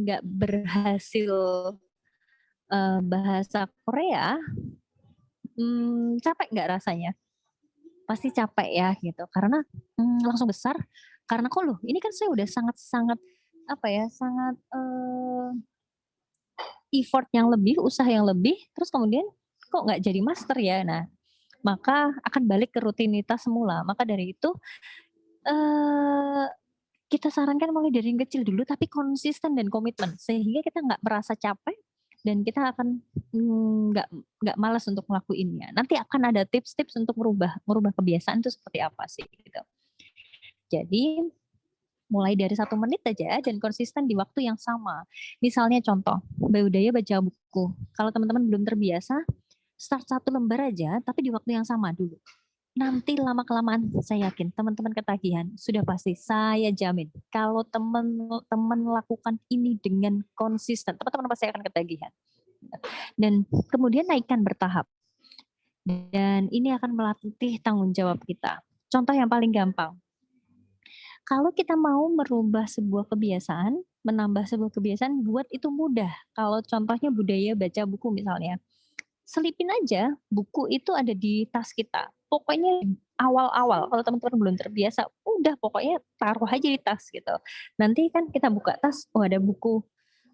nggak berhasil bahasa Korea, capek nggak rasanya? Pasti capek ya gitu, karena langsung besar, karena kok loh ini kan saya udah sangat-sangat apa ya, sangat effort yang lebih, usaha yang lebih, terus kemudian kok nggak jadi master ya. Nah, maka akan balik ke rutinitas semula. Maka dari itu kita sarankan mulai dari yang kecil dulu, tapi konsisten dan komitmen sehingga kita nggak merasa capek dan kita akan nggak malas untuk ngelakuinnya. Nanti akan ada tips-tips untuk merubah kebiasaan itu seperti apa sih gitu. Jadi mulai dari 1 menit aja dan konsisten di waktu yang sama. Misalnya contoh, budaya baca buku. Kalau teman-teman belum terbiasa, start 1 lembar aja, tapi di waktu yang sama dulu. Nanti lama-kelamaan saya yakin teman-teman ketagihan, sudah pasti saya jamin. Kalau teman-teman lakukan ini dengan konsisten, teman-teman pasti akan ketagihan. Dan kemudian naikkan bertahap. Dan ini akan melatih tanggung jawab kita. Contoh yang paling gampang. Kalau kita mau merubah sebuah kebiasaan, menambah sebuah kebiasaan, buat itu mudah. Kalau contohnya budaya baca buku misalnya. Selipin aja buku itu ada di tas kita. Pokoknya awal-awal kalau teman-teman belum terbiasa, udah pokoknya taruh aja di tas gitu. Nanti kan kita buka tas, oh ada buku.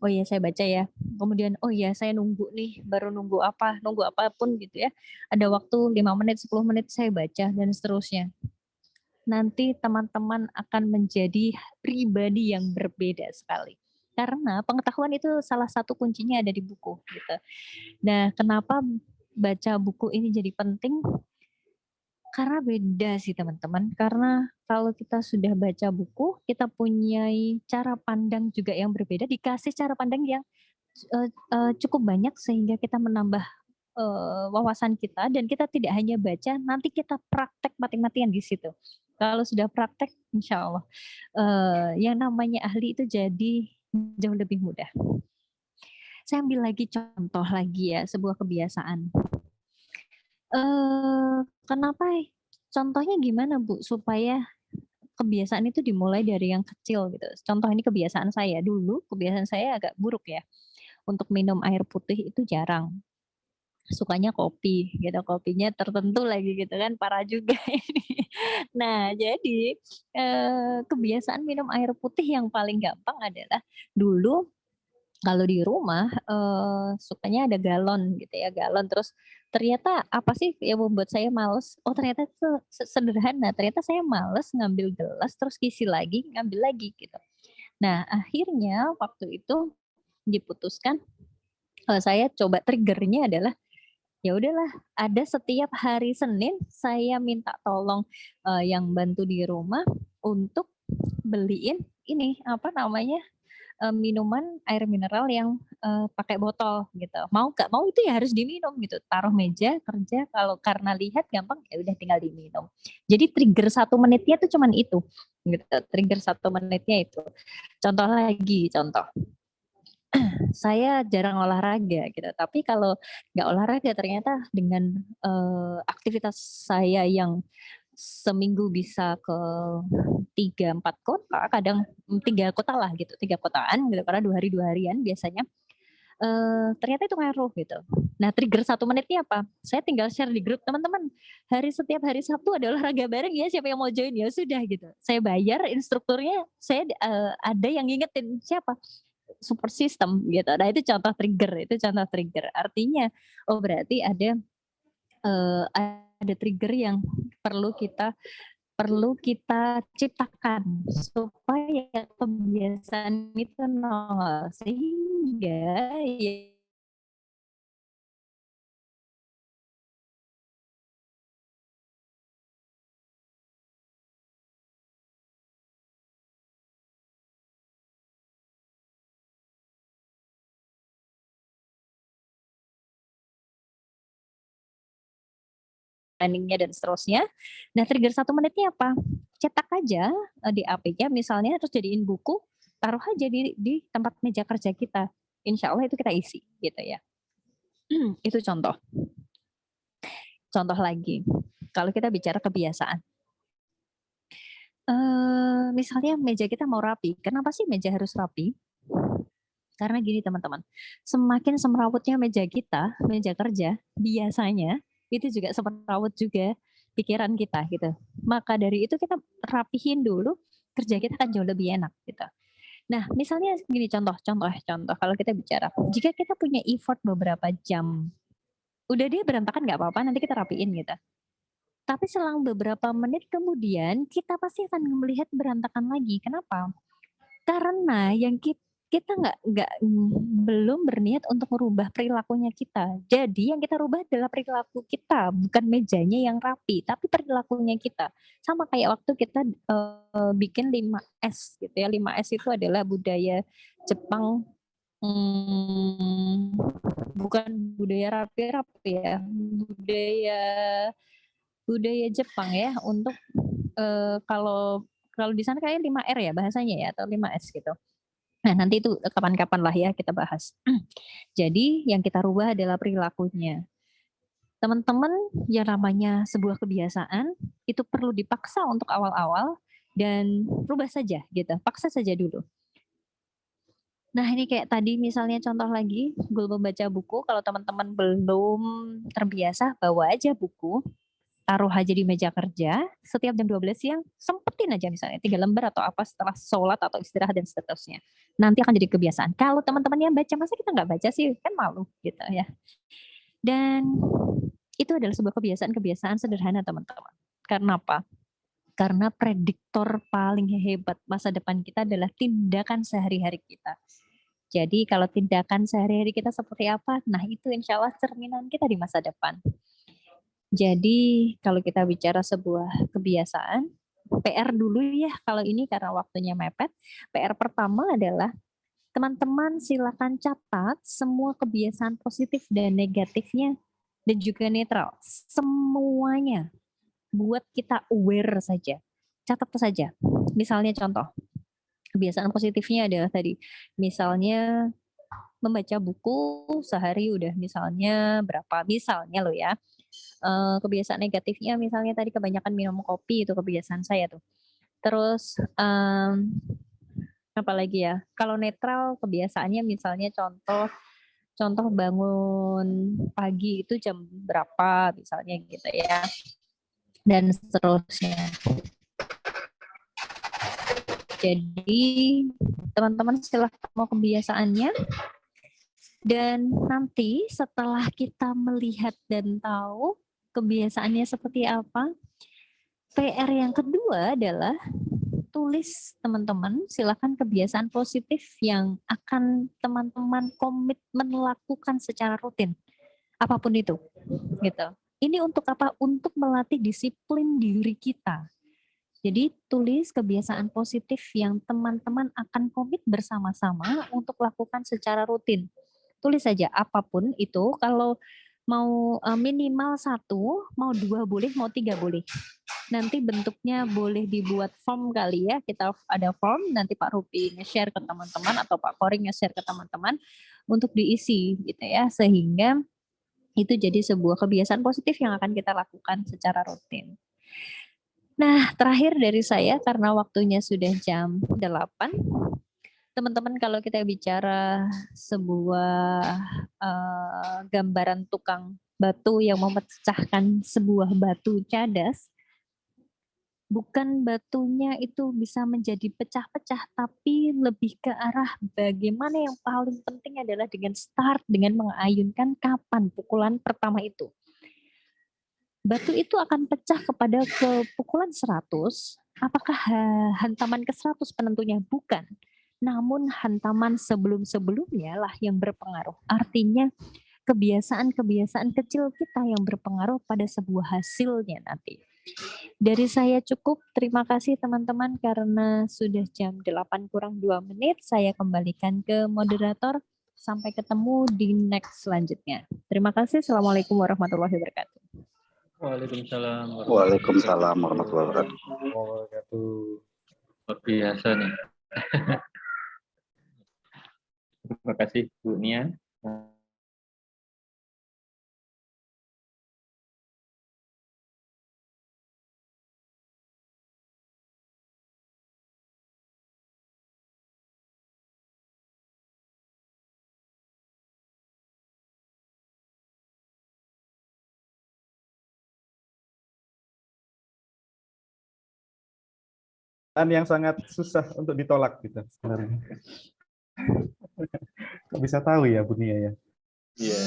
Oh iya saya baca ya. Kemudian oh iya saya nunggu nih, baru nunggu apapun gitu ya. Ada waktu 5 menit, 10 menit saya baca dan seterusnya. Nanti teman-teman akan menjadi pribadi yang berbeda sekali. Karena pengetahuan itu salah satu kuncinya ada di buku gitu. Nah, kenapa baca buku ini jadi penting? Karena beda sih teman-teman. Karena kalau kita sudah baca buku, kita punya cara pandang juga yang berbeda, dikasih cara pandang yang cukup banyak sehingga kita menambah wawasan kita dan kita tidak hanya baca, nanti kita praktek mati-matian di situ. Kalau sudah praktek, insya Allah yang namanya ahli itu jadi jauh lebih mudah. Saya ambil lagi contoh lagi ya, sebuah kebiasaan. Kenapa? Contohnya gimana Bu supaya kebiasaan itu dimulai dari yang kecil gitu. Contoh ini kebiasaan saya dulu, kebiasaan saya agak buruk ya. Untuk minum air putih itu jarang. Sukanya kopi gitu, kopinya tertentu lagi gitu kan, parah juga ini. Nah, jadi kebiasaan minum air putih yang paling gampang adalah dulu kalau di rumah sukanya ada galon gitu ya, galon terus ternyata apa sih yang membuat saya males? Oh ternyata itu sederhana, ternyata saya males ngambil gelas terus isi lagi, ngambil lagi gitu. Nah akhirnya waktu itu diputuskan saya coba triggernya adalah ya udahlah ada setiap hari Senin saya minta tolong yang bantu di rumah untuk beliin ini apa namanya minuman air mineral yang pakai botol gitu. Mau nggak mau itu ya harus diminum gitu. Taruh meja kerja kalau karena lihat gampang ya udah tinggal diminum. Jadi trigger 1 menitnya tuh cuman itu gitu. Trigger 1 menitnya itu. Contoh. Saya jarang olahraga gitu. Tapi kalau nggak olahraga ternyata dengan aktivitas saya yang seminggu bisa ke 3-4 kota, kadang 3 kota lah gitu, 3 kotaan gitu, karena 2 hari 2 harian biasanya. Ternyata itu ngaruh gitu. Nah trigger 1 menitnya apa? Saya tinggal share di grup teman-teman. Setiap hari Sabtu ada olahraga bareng ya, siapa yang mau join ya sudah gitu. Saya bayar instrukturnya, saya ada yang ngingetin siapa? Support system gitu. Nah itu contoh trigger. Artinya, oh berarti ada trigger yang perlu kita ciptakan supaya kebiasaan itu nongol sehingga ya planningnya dan seterusnya. Nah, trigger 1 menitnya apa? Cetak aja di AP-nya misalnya, terus jadiin buku, taruh aja di tempat meja kerja kita. Insya Allah itu kita isi gitu ya. Itu contoh. Contoh lagi, kalau kita bicara kebiasaan. Misalnya meja kita mau rapi. Kenapa sih meja harus rapi? Karena gini teman-teman, semakin semrawutnya meja kita, meja kerja, biasanya itu juga semrawut juga pikiran kita gitu. Maka dari itu kita rapihin dulu, kerja kita akan jauh lebih enak gitu. Nah, misalnya gini contoh kalau kita bicara, jika kita punya effort beberapa jam, udah dia berantakan nggak apa-apa, nanti kita rapiin gitu. Tapi selang beberapa menit kemudian kita pasti akan melihat berantakan lagi. Kenapa? Karena yang kita belum berniat untuk merubah perilakunya kita. Jadi yang kita rubah adalah perilaku kita, bukan mejanya yang rapi, tapi perilakunya kita. Sama kayak waktu kita bikin 5S gitu ya. 5S itu adalah budaya Jepang, bukan budaya rapi-rapi ya, budaya Jepang ya, untuk kalau di sana kayak 5R ya bahasanya ya, atau 5S gitu. Nah, nanti itu kapan-kapan lah ya kita bahas. Jadi yang kita rubah adalah perilakunya. Teman-teman, yang namanya sebuah kebiasaan itu perlu dipaksa untuk awal-awal dan rubah saja gitu. Paksa saja dulu. Nah, ini kayak tadi misalnya contoh lagi, goal membaca buku. Kalau teman-teman belum terbiasa, bawa aja buku, taruh aja di meja kerja, setiap jam 12 siang, sempetin aja misalnya 3 lembar atau apa setelah sholat atau istirahat dan seterusnya. Nanti akan jadi kebiasaan. Kalau teman-teman yang baca, masa kita nggak baca sih? Kan malu gitu ya. Dan itu adalah sebuah kebiasaan sederhana teman-teman. Karena apa? Karena prediktor paling hebat masa depan kita adalah tindakan sehari-hari kita. Jadi kalau tindakan sehari-hari kita seperti apa, nah itu insya Allah cerminan kita di masa depan. Jadi kalau kita bicara sebuah kebiasaan, PR dulu ya kalau ini karena waktunya mepet. PR pertama adalah teman-teman silakan catat semua kebiasaan positif dan negatifnya dan juga netral. Semuanya buat kita aware saja. Catat saja. Misalnya contoh, kebiasaan positifnya adalah tadi, misalnya membaca buku sehari udah misalnya berapa, misalnya loh ya. Kebiasaan negatifnya misalnya tadi kebanyakan minum kopi, itu kebiasaan saya tuh. Terus apa lagi ya? Kalau netral kebiasaannya misalnya contoh bangun pagi itu jam berapa misalnya gitu ya. Dan seterusnya. Jadi teman-teman silahkan mau kebiasaannya. Dan nanti setelah kita melihat dan tahu kebiasaannya seperti apa, PR yang kedua adalah tulis teman-teman, silakan kebiasaan positif yang akan teman-teman komitmen lakukan secara rutin. Apapun itu, gitu. Ini untuk apa? Untuk melatih disiplin diri kita. Jadi tulis kebiasaan positif yang teman-teman akan komit bersama-sama untuk lakukan secara rutin. Tulis saja apapun itu, kalau mau minimal 1, mau 2 boleh, mau 3 boleh. Nanti bentuknya boleh dibuat form kali ya, kita ada form, nanti Pak Rupi nge-share ke teman-teman atau Pak Koring nge-share ke teman-teman untuk diisi gitu ya, sehingga itu jadi sebuah kebiasaan positif yang akan kita lakukan secara rutin. Nah, terakhir dari saya karena waktunya sudah jam 8. Teman-teman, kalau kita bicara sebuah gambaran tukang batu yang memecahkan sebuah batu cadas, bukan batunya itu bisa menjadi pecah-pecah, tapi lebih ke arah bagaimana yang paling penting adalah dengan start, dengan mengayunkan kapan pukulan pertama itu. Batu itu akan pecah kepada pukulan 100, apakah hantaman ke 100 penentunya? Bukan. Namun hantaman sebelum-sebelumnya lah yang berpengaruh. Artinya kebiasaan-kebiasaan kecil kita yang berpengaruh pada sebuah hasilnya nanti. Dari saya cukup, terima kasih teman-teman karena sudah jam 8:02. Saya kembalikan ke moderator. Sampai ketemu di next selanjutnya. Terima kasih. Assalamualaikum warahmatullahi wabarakatuh. Waalaikumsalam. Waalaikumsalam warahmatullahi wabarakatuh. Wabarakatuh. Luar biasa nih. Terima kasih Bu Nia. Yang sangat susah untuk ditolak gitu sebenarnya. Kok bisa tahu ya Bu Nia ya? Iya.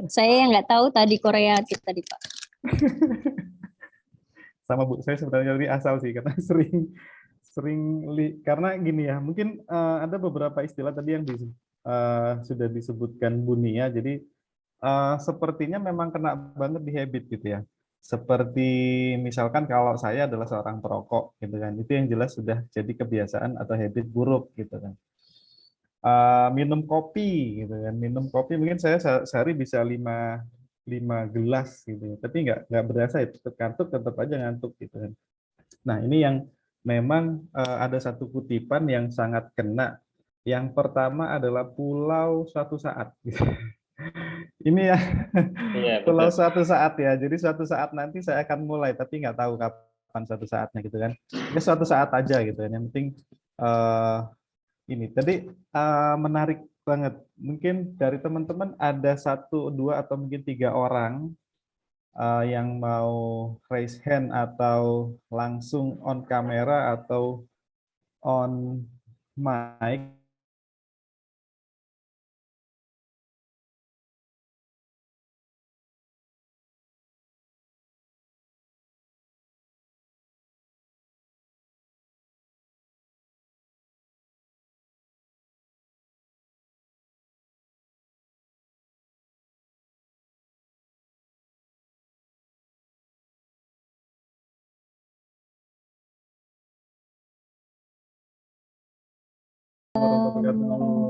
Saya yang nggak tahu tadi Korea tadi Pak. Sama Bu, saya sebenarnya dari asal sih karena karena gini ya, mungkin ada beberapa istilah tadi yang sudah disebutkan Bu Nia, jadi sepertinya memang kena banget di habit gitu ya. Seperti misalkan kalau saya adalah seorang perokok gitu kan, itu yang jelas sudah jadi kebiasaan atau habit buruk gitu kan. Minum kopi gitu kan, minum kopi mungkin saya sehari bisa 5 gelas gitu, tapi nggak berasa itu ngantuk, tetap aja ngantuk gitu kan. Nah ini yang memang ada satu kutipan yang sangat kena. Yang pertama adalah pulau suatu saat. Ini ya, Iya, pulau betul. suatu saat ya. Jadi suatu saat nanti saya akan mulai, tapi nggak tahu kapan suatu saatnya gitu kan. Ya suatu saat aja gitu kan. Yang penting ini tadi menarik banget. Mungkin dari teman-teman ada 1, 2 atau mungkin 3 orang yang mau raise hand atau langsung on kamera atau on mic.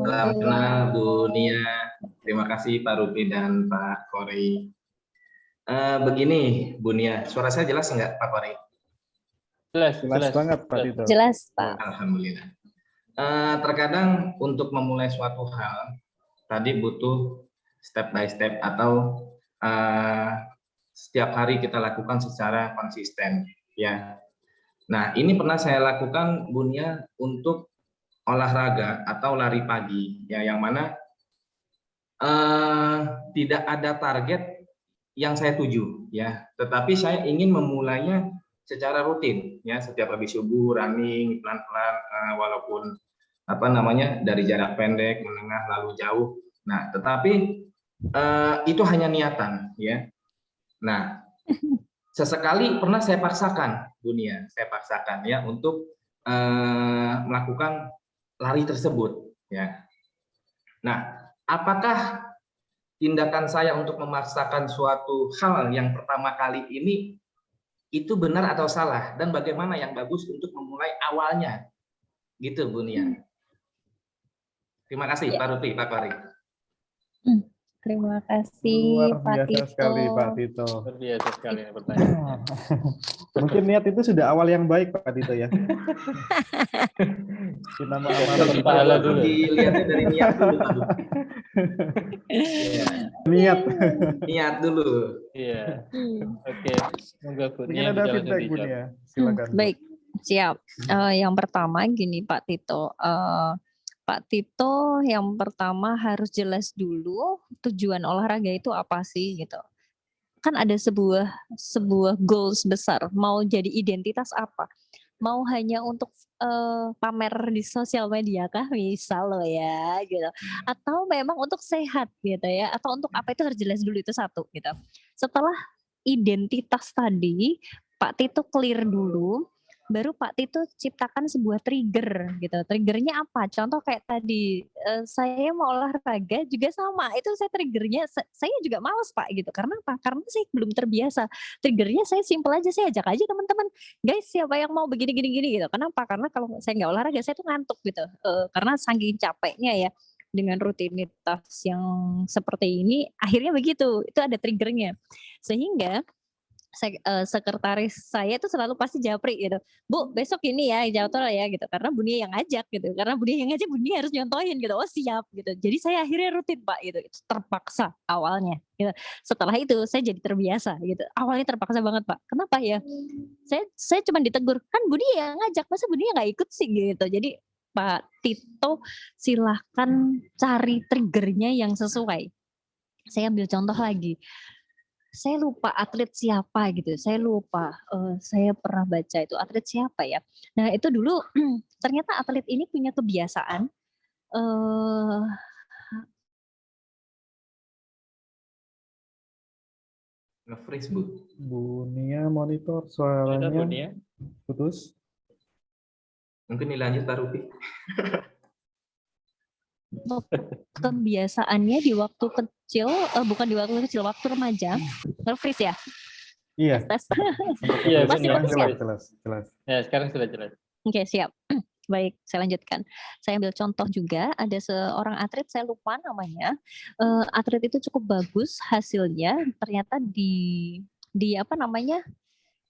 Salam kenal Bu Nia. Terima kasih Pak Rupi dan Pak Kori. Begini Bu Nia, suara saya jelas enggak Pak Kori? Jelas banget Pak Tito. Jelas Pak. Alhamdulillah. Terkadang untuk memulai suatu hal tadi butuh step by step atau setiap hari kita lakukan secara konsisten ya. Nah, ini pernah saya lakukan Bu Nia untuk olahraga atau lari pagi ya, yang mana tidak ada target yang saya tuju ya, tetapi saya ingin memulainya secara rutin ya, setiap habis subuh running pelan-pelan, walaupun dari jarak pendek, menengah, lalu jauh. Nah, tetapi itu hanya niatan ya. Nah, sesekali pernah saya paksakan Bu Nia, saya paksakan ya untuk melakukan lari tersebut ya. Nah, apakah tindakan saya untuk memaksakan suatu hal yang pertama kali ini itu benar atau salah, dan bagaimana yang bagus untuk memulai awalnya gitu Bu Nia? Terima kasih Pak Rupi, Pak Kori. Terima kasih Luar biasa sekali Pak Tito. Luar biasa sekali pertanyaan. Mungkin niat itu sudah awal yang baik Pak Tito ya. Kita pahala dulu. Dilihatnya dari niat dulu Pak Rupi. Niat dulu. Iya. Oke. Semoga Bu Mungkin Nia ada bisa feedback Bu Nia. Silakan. Baik, siap. Yang pertama gini Pak Tito. Pak Tito yang pertama harus jelas dulu tujuan olahraga itu apa sih gitu. Kan ada sebuah goals besar, mau jadi identitas apa? Mau hanya untuk pamer di sosial media kah misal loh ya gitu. Atau memang untuk sehat gitu ya, atau untuk apa, itu harus jelas dulu, itu satu gitu. Setelah identitas tadi Pak Tito clear dulu, baru Pak Tito ciptakan sebuah trigger gitu. Triggernya apa? Contoh kayak tadi, saya mau olahraga juga sama, itu saya triggernya, saya juga malas Pak gitu. Karena apa? Karena saya belum terbiasa. Triggernya saya simpel aja, saya ajak aja teman-teman, guys siapa yang mau begini-gini gitu. Kenapa? Karena kalau saya nggak olahraga, saya tuh ngantuk gitu. Karena saking capeknya ya. dengan rutinitas yang seperti ini, akhirnya begitu, itu ada triggernya. Sehingga sekretaris saya itu selalu pasti japri gitu, Bu besok ini ya jadwal ya gitu, karena Bu Nia yang ngajak gitu, karena Bu Nia yang ngajak, Bu Nia harus nyontohin gitu, oh siap gitu. Jadi saya akhirnya rutin Pak gitu, itu terpaksa awalnya gitu. Setelah itu saya jadi terbiasa gitu, awalnya terpaksa banget Pak, kenapa ya? Saya cuma ditegur, kan Bu Nia yang ngajak, masa Bu Nia nggak ikut sih gitu. Jadi Pak Tito silahkan cari triggernya yang sesuai. Saya ambil contoh lagi, saya lupa atlet siapa gitu, saya lupa, saya pernah baca itu atlet siapa ya. Nah itu dulu ternyata atlet ini punya kebiasaan, Nge-freeze, Bu. Bu Nia monitor Ada suaranya Bu Nia? putus. Mungkin dilanjut Pak Rufi. kebiasaannya di waktu kecil, bukan di waktu kecil, waktu remaja, nge-freeze ya? Iya. Tes. Iya, Masih benar. putus ya? Jelas. Ya, sekarang sudah jelas. Oke, siap. Baik, saya lanjutkan. Saya ambil contoh juga, ada seorang atlet, saya lupa namanya. Atlet itu cukup bagus hasilnya, ternyata apa namanya?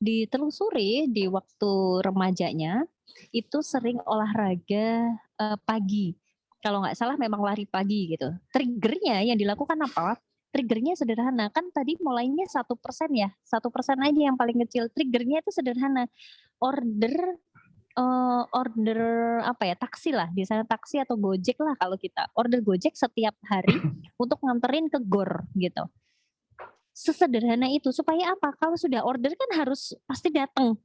Ditelusuri di waktu remajanya itu sering olahraga pagi. Kalau nggak salah memang lari pagi gitu. Triggernya yang dilakukan apa? Triggernya sederhana, kan tadi mulainya 1% ya, 1% aja yang paling kecil. Triggernya itu sederhana, order apa ya, taksi lah, di sana taksi atau Gojek lah kalau kita. Order Gojek setiap hari untuk nganterin ke GOR gitu. Sesederhana itu, supaya apa? Kalau sudah order kan harus pasti datang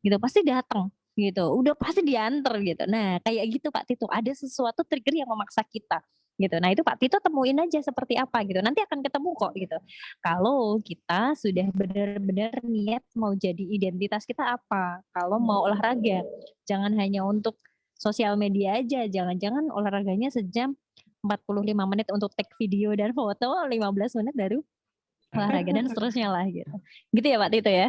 gitu, udah pasti diantar gitu. Nah kayak gitu Pak Tito, ada sesuatu trigger yang memaksa kita gitu. Nah itu Pak Tito temuin aja seperti apa gitu, nanti akan ketemu kok gitu. Kalau kita sudah benar-benar niat mau jadi identitas kita apa, kalau mau olahraga, jangan hanya untuk sosial media aja, jangan-jangan olahraganya sejam 45 menit untuk take video dan foto, 15 menit baru olahraga dan seterusnya lah gitu. Gitu ya Pak Tito ya?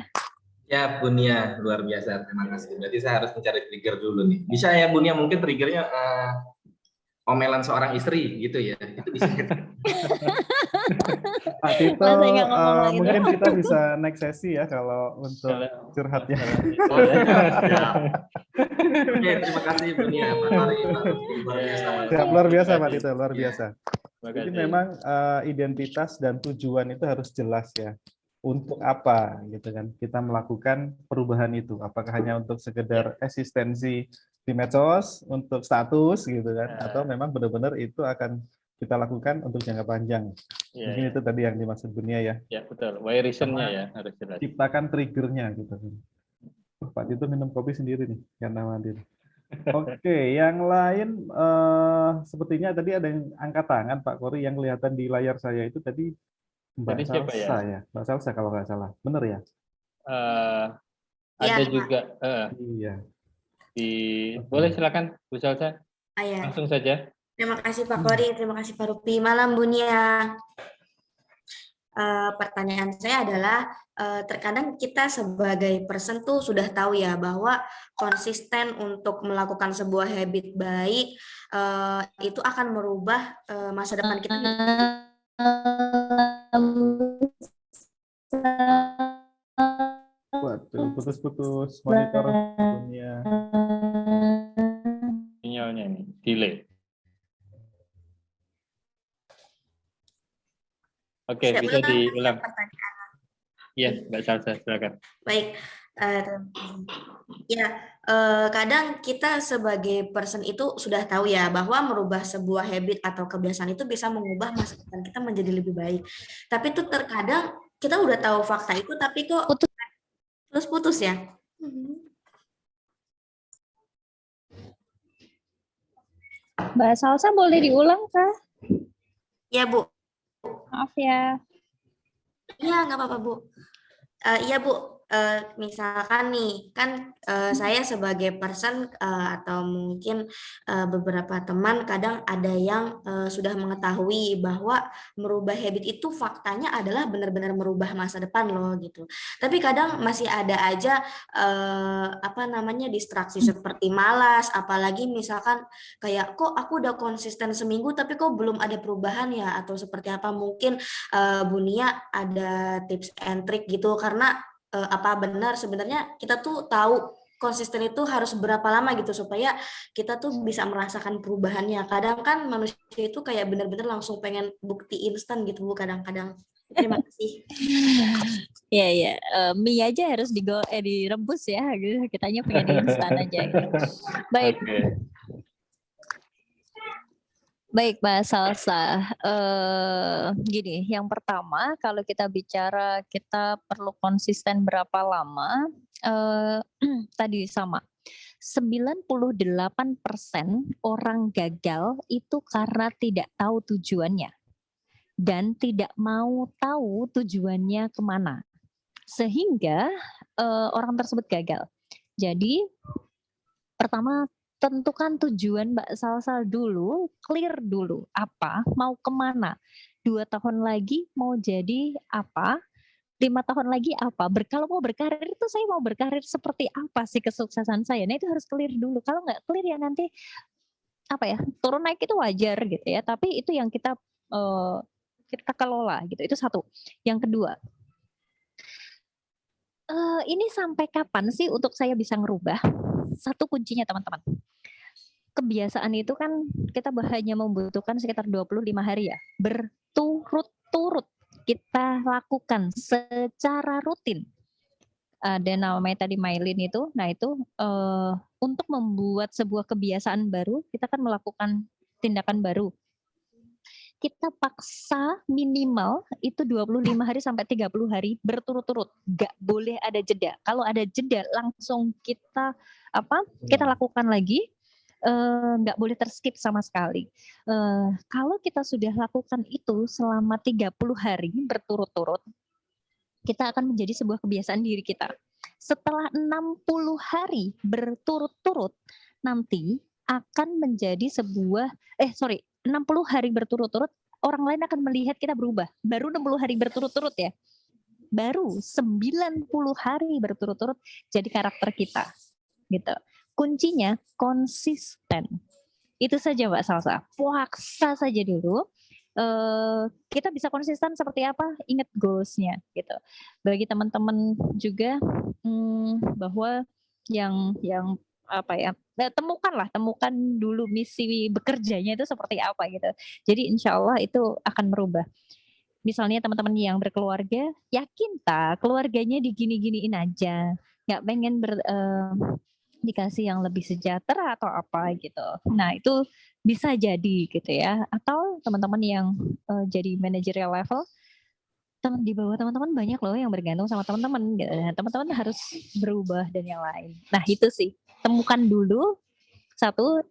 Ya, Bu Nia, luar biasa. Terima kasih. Berarti saya harus mencari trigger dulu nih. Bisa ya, Bu Nia, mungkin triggernya omelan seorang istri gitu ya. Itu bisa. Pak Tito, mungkin kita bisa next sesi ya kalau untuk curhat ya. Oke, terima kasih Bu Nia, Pak Tari, Pak Rufi, luar biasa. Luar biasa Pak Tito, luar biasa. Jadi memang identitas dan tujuan itu harus jelas ya. Untuk apa gitu kan kita melakukan perubahan itu? Apakah hanya untuk sekedar eksistensi di medsos, untuk status gitu kan, atau memang benar-benar itu akan kita lakukan untuk jangka panjang? Mungkin itu tadi yang dimaksud dunia ya. Ya betul. Why reason-nya ya harus jelas. Ciptakan triggernya gitu. Pak itu minum kopi sendiri nih karena mandir. Oke, yang lain sepertinya tadi ada yang angkat tangan Pak Kori, yang kelihatan di layar saya itu tadi Mbak Salsa ya? Mbak Salsa kalau nggak salah, benar ya? Ada juga. Iya. Boleh silakan Bu Salsa. Langsung saja. Terima kasih Pak Kori, terima kasih Pak Rupi. Malam Bu Nia. Pertanyaan saya adalah, terkadang kita sebagai person tuh sudah tahu ya bahwa konsisten untuk melakukan sebuah habit baik itu akan merubah masa depan kita. Waduh, putus-putus monitor dunia. Sinyalnya ini delay. Oke, bisa diulang. Iya, Mbak Salsa, silakan. Baik, ya kadang kita sebagai person itu sudah tahu ya bahwa merubah sebuah habit atau kebiasaan itu bisa mengubah masa depan kita menjadi lebih baik. Tapi itu terkadang kita udah tahu fakta itu, tapi kok terus putus ya. Mbak Salsa boleh diulang kah? Ya Bu. Maaf ya. Iya, nggak apa-apa Bu. Iya Bu, misalkan nih, kan saya sebagai person atau mungkin beberapa teman kadang ada yang sudah mengetahui bahwa merubah habit itu faktanya adalah benar-benar merubah masa depan loh gitu. Tapi kadang masih ada aja distraksi seperti malas, apalagi misalkan kayak kok aku udah konsisten seminggu tapi kok belum ada perubahan ya, atau seperti apa. Mungkin Bu Nia ada tips and trick gitu, karena apa benar sebenarnya kita tuh tahu konsisten itu harus berapa lama gitu supaya kita tuh bisa merasakan perubahannya. Kadang kan manusia itu kayak benar-benar langsung pengen bukti instan gitu Bu kadang-kadang. Terima kasih. Ya ya, mie aja harus direbus ya, gitu. Kitanya pengen instan aja. Gitu. Baik. Baik, Mbak Salsa. Gini, yang pertama kalau kita bicara kita perlu konsisten berapa lama, tadi sama. 98% orang gagal itu karena tidak tahu tujuannya dan tidak mau tahu tujuannya kemana, sehingga orang tersebut gagal. Jadi pertama, tentukan tujuan Mbak Salsa dulu, clear dulu apa, mau kemana. 2 tahun lagi mau jadi apa, 5 tahun lagi apa. Kalau mau berkarir itu saya mau berkarir seperti apa sih kesuksesan saya. Nah itu harus clear dulu. Kalau nggak clear ya nanti turun naik itu wajar gitu ya. Tapi itu yang kita kelola gitu. Itu satu. Yang kedua, ini sampai kapan sih untuk saya bisa ngerubah? Satu kuncinya teman-teman. Kebiasaan itu kan kita hanya membutuhkan sekitar 25 hari ya. Berturut-turut kita lakukan secara rutin. Ada namanya tadi Mylin itu. Nah itu untuk membuat sebuah kebiasaan baru, kita kan melakukan tindakan baru. Kita paksa minimal itu 25 hari sampai 30 hari berturut-turut. Nggak boleh ada jeda. Kalau ada jeda langsung kita lakukan lagi. Nggak boleh terskip sama sekali. Kalau kita sudah lakukan itu selama 30 hari berturut-turut, kita akan menjadi sebuah kebiasaan diri kita. Setelah 60 hari berturut-turut, nanti akan menjadi 60 hari berturut-turut, orang lain akan melihat kita berubah. Baru 60 hari berturut-turut ya. Baru 90 hari berturut-turut jadi karakter kita. Gitu. Kuncinya konsisten. Itu saja Mbak Salsa. Paksa saja dulu. Kita bisa konsisten seperti apa? Ingat goals-nya gitu. Bagi teman-teman juga bahwa yang temukan dulu misi bekerjanya itu seperti apa gitu. Jadi insya Allah itu akan merubah. Misalnya teman-teman yang berkeluarga, yakin keluarganya digini-giniin aja. Nggak pengen dikasih yang lebih sejahtera atau apa gitu. Nah itu bisa jadi gitu ya. Atau teman-teman yang jadi managerial level, di bawah teman-teman banyak loh yang bergantung sama teman-teman. Gitu. Teman-teman harus berubah dan yang lain. Nah itu sih, temukan dulu satu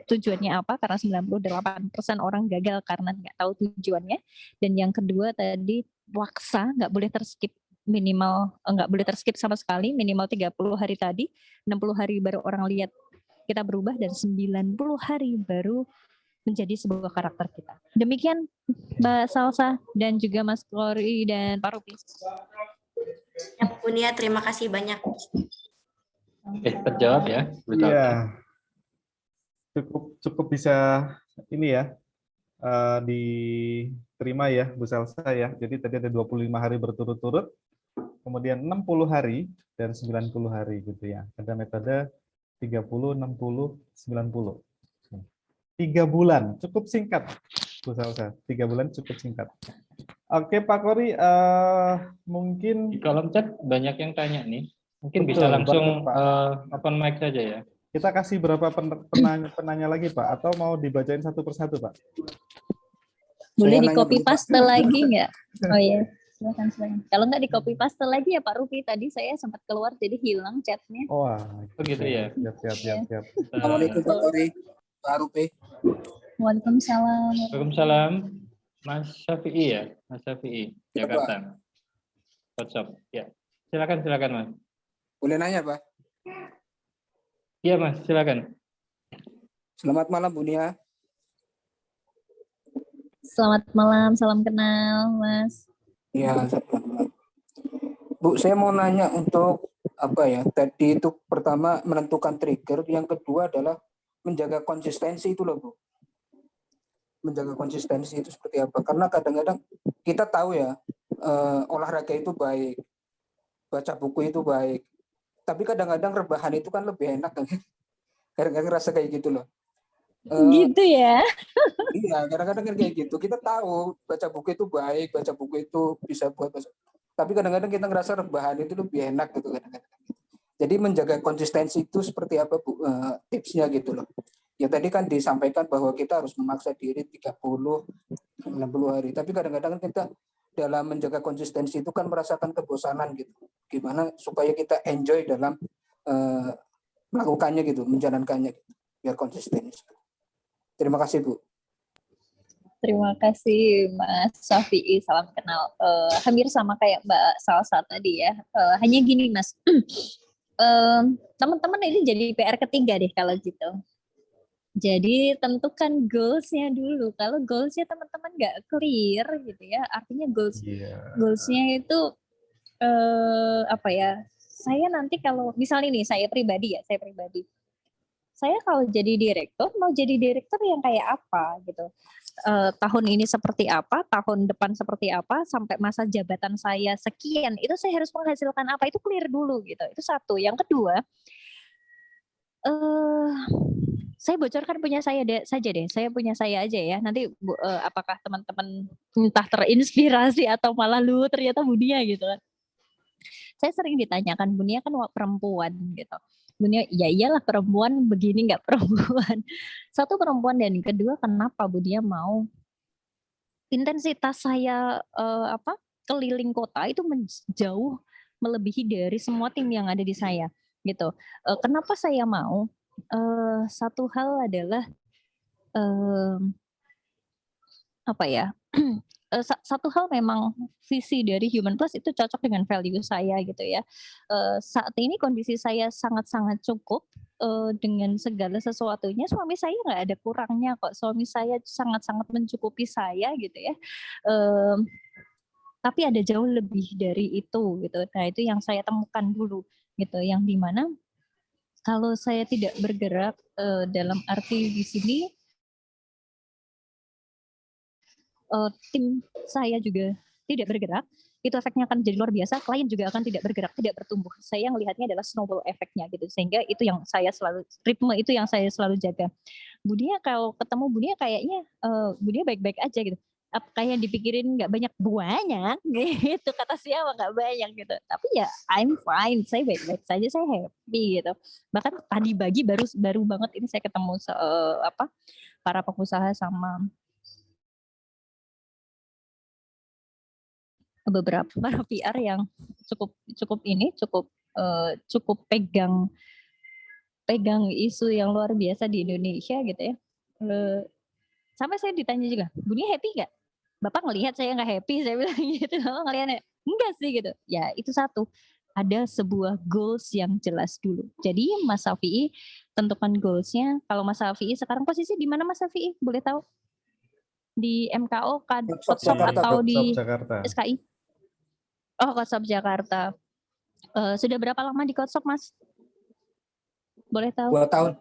tujuannya apa, karena 98% orang gagal karena nggak tahu tujuannya. Dan yang kedua tadi paksa, nggak boleh terskip nggak boleh terskip sama sekali, minimal 30 hari tadi, 60 hari baru orang lihat kita berubah, dan 90 hari baru menjadi sebuah karakter kita. Demikian Mbak Salsa dan juga Mas Kori dan Pak Rupi. Ya, Bu Nia, terima kasih banyak. Terjawab ya? Iya. Cukup bisa ini ya, diterima ya Bu Salsa ya. Jadi tadi ada 25 hari berturut-turut, kemudian 60 hari dan 90 hari gitu ya. Ada metode 30, 60, 90. 3 bulan, cukup singkat Bu Salsa. 3 bulan cukup singkat. Oke Pak Kori, mungkin di kolom chat banyak yang tanya nih. Mungkin bisa langsung open mic saja ya. Kita kasih berapa penanya lagi Pak? Atau mau dibacain satu persatu Pak? Boleh di copy paste lagi nggak? Oh iya. Silakan. Kalau nggak di copy paste lagi ya Pak Rupi, tadi saya sempat keluar jadi hilang chatnya. Wah, begitu ya. Siap. Assalamualaikum Pak Kori, Pak Rupi. Waalaikumsalam. Waalaikumsalam. Mas Syafi'i ya, Mas Syafi'i, Jakarta. WhatsApp, ya. Silakan Mas. Boleh nanya, Pak? Iya Mas, silakan. Selamat malam, Bu Nia. Selamat malam, salam kenal, Mas. Ya, Bu, saya mau nanya untuk apa ya? Tadi itu pertama menentukan trigger, yang kedua adalah menjaga konsistensi itu loh, Bu. Menjaga konsistensi itu seperti apa? Karena kadang-kadang kita tahu ya, olahraga itu baik, baca buku itu baik, tapi kadang-kadang rebahan itu kan lebih enak kan? Kadang-kadang rasa kayak gitu loh. Gitu ya? Iya, kadang-kadang kan kayak gitu. Kita tahu baca buku itu baik, baca buku itu bisa buat bahasa. Tapi kadang-kadang kita ngerasa rebahan itu lebih enak gitu kadang-kadang. Jadi menjaga konsistensi itu seperti apa, Bu? Tipsnya gitu loh. Ya tadi kan disampaikan bahwa kita harus memaksa diri 30, 60 hari. Tapi kadang-kadang kita dalam menjaga konsistensi itu kan merasakan kebosanan gitu. Gimana supaya kita enjoy dalam melakukannya gitu, menjalankannya gitu, biar konsisten. Terima kasih, Bu. Terima kasih Mas Syafi'i, salam kenal. Hampir sama kayak Mbak Salsa tadi ya. Hanya gini Mas, teman-teman ini jadi PR ketiga deh kalau gitu. Jadi tentukan goals-nya dulu. Kalau goals-nya teman-teman nggak clear gitu ya, artinya goals-nya itu apa ya? Saya nanti kalau misalnya nih saya pribadi, saya kalau jadi direktur mau jadi direktur yang kayak apa gitu. Tahun ini seperti apa, tahun depan seperti apa, sampai masa jabatan saya sekian, itu saya harus menghasilkan apa, itu clear dulu gitu. Itu satu. Yang kedua, saya bocorkan punya saya saja deh. Saya punya saya aja ya. Nanti apakah teman-teman entah terinspirasi atau malah lu ternyata Bunia gitu kan. Saya sering ditanyakan, Bunia kan perempuan gitu. Bunia, ya iyalah perempuan begini nggak perempuan. Satu perempuan dan kedua kenapa Bunia mau intensitas saya keliling kota itu jauh melebihi dari semua tim yang ada di saya gitu. Kenapa saya mau? Satu hal adalah apa ya? Satu hal memang visi dari Human Plus itu cocok dengan value saya gitu ya. Saat ini kondisi saya sangat-sangat cukup dengan segala sesuatunya. Suami saya nggak ada kurangnya kok. Suami saya sangat-sangat mencukupi saya gitu ya. Tapi ada jauh lebih dari itu gitu. Nah itu yang saya temukan dulu gitu. Yang dimana kalau saya tidak bergerak dalam arti di sini tim saya juga tidak bergerak, itu efeknya akan jadi luar biasa, klien juga akan tidak bergerak, tidak bertumbuh. Saya melihatnya adalah snowball efeknya gitu, sehingga itu yang saya selalu, ritme itu yang saya selalu jaga. Budia kalau ketemu Budia kayaknya Budia baik-baik aja gitu. Kayak dipikirin nggak banyak gitu, kata siapa nggak banyak gitu. Tapi ya I'm fine, saya baik-baik saja, saya happy gitu. Bahkan tadi pagi baru banget ini saya ketemu para pengusaha sama beberapa para PR yang cukup pegang isu yang luar biasa di Indonesia gitu ya. Sampai saya ditanya juga, Bunia happy nggak? Bapak ngelihat saya nggak happy, saya bilang gitu. Bapak ngelihatnya enggak sih gitu. Ya itu satu, ada sebuah goals yang jelas dulu. Jadi Mas Syafi'i tentukan goalsnya. Kalau Mas Syafi'i sekarang posisi di mana Mas Syafi'i? Boleh tahu? Di MKO, Kotshop atau di SKI? Oh, Kotshop Jakarta. Sudah berapa lama di Kotshop, Mas? Boleh tahu? 2 tahun.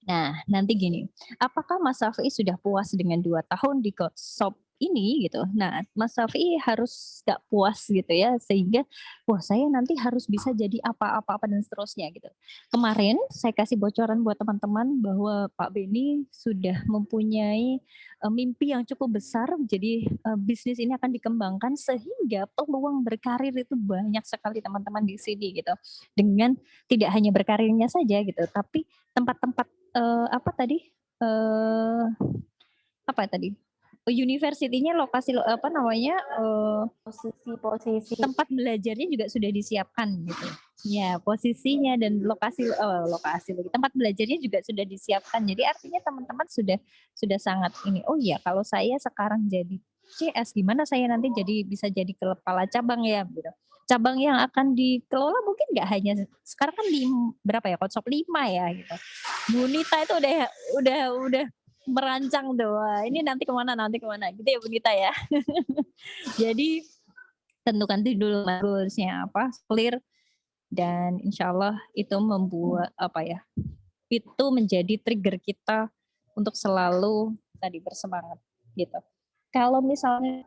Nah, nanti gini, apakah Mas Syafi'i sudah puas dengan 2 tahun di Kotshop ini gitu? Nah, Mas Syafi'i harus gak puas gitu ya, sehingga wah saya nanti harus bisa jadi apa-apa dan seterusnya gitu. Kemarin saya kasih bocoran buat teman-teman bahwa Pak Beni sudah mempunyai mimpi yang cukup besar, jadi bisnis ini akan dikembangkan sehingga peluang berkarir itu banyak sekali teman-teman di sini gitu. Dengan tidak hanya berkarirnya saja gitu, tapi tempat-tempat universitinya, lokasi posisi tempat belajarnya juga sudah disiapkan gitu. Ya, posisinya dan lokasi lagi. Tempat belajarnya juga sudah disiapkan. Jadi artinya teman-teman sudah sangat ini. Oh iya, kalau saya sekarang jadi CS, gimana saya nanti bisa jadi kepala cabang ya gitu. Cabang yang akan dikelola mungkin nggak hanya sekarang kan di berapa ya, Konsop 5 ya gitu. Bu Nita itu udah merancang tuh, wah, ini nanti kemana gitu ya Bu Nita ya. Jadi tentukan dulu goals-nya apa, clear, dan insya Allah itu membuat itu menjadi trigger kita untuk selalu tadi bersemangat gitu. Kalau misalnya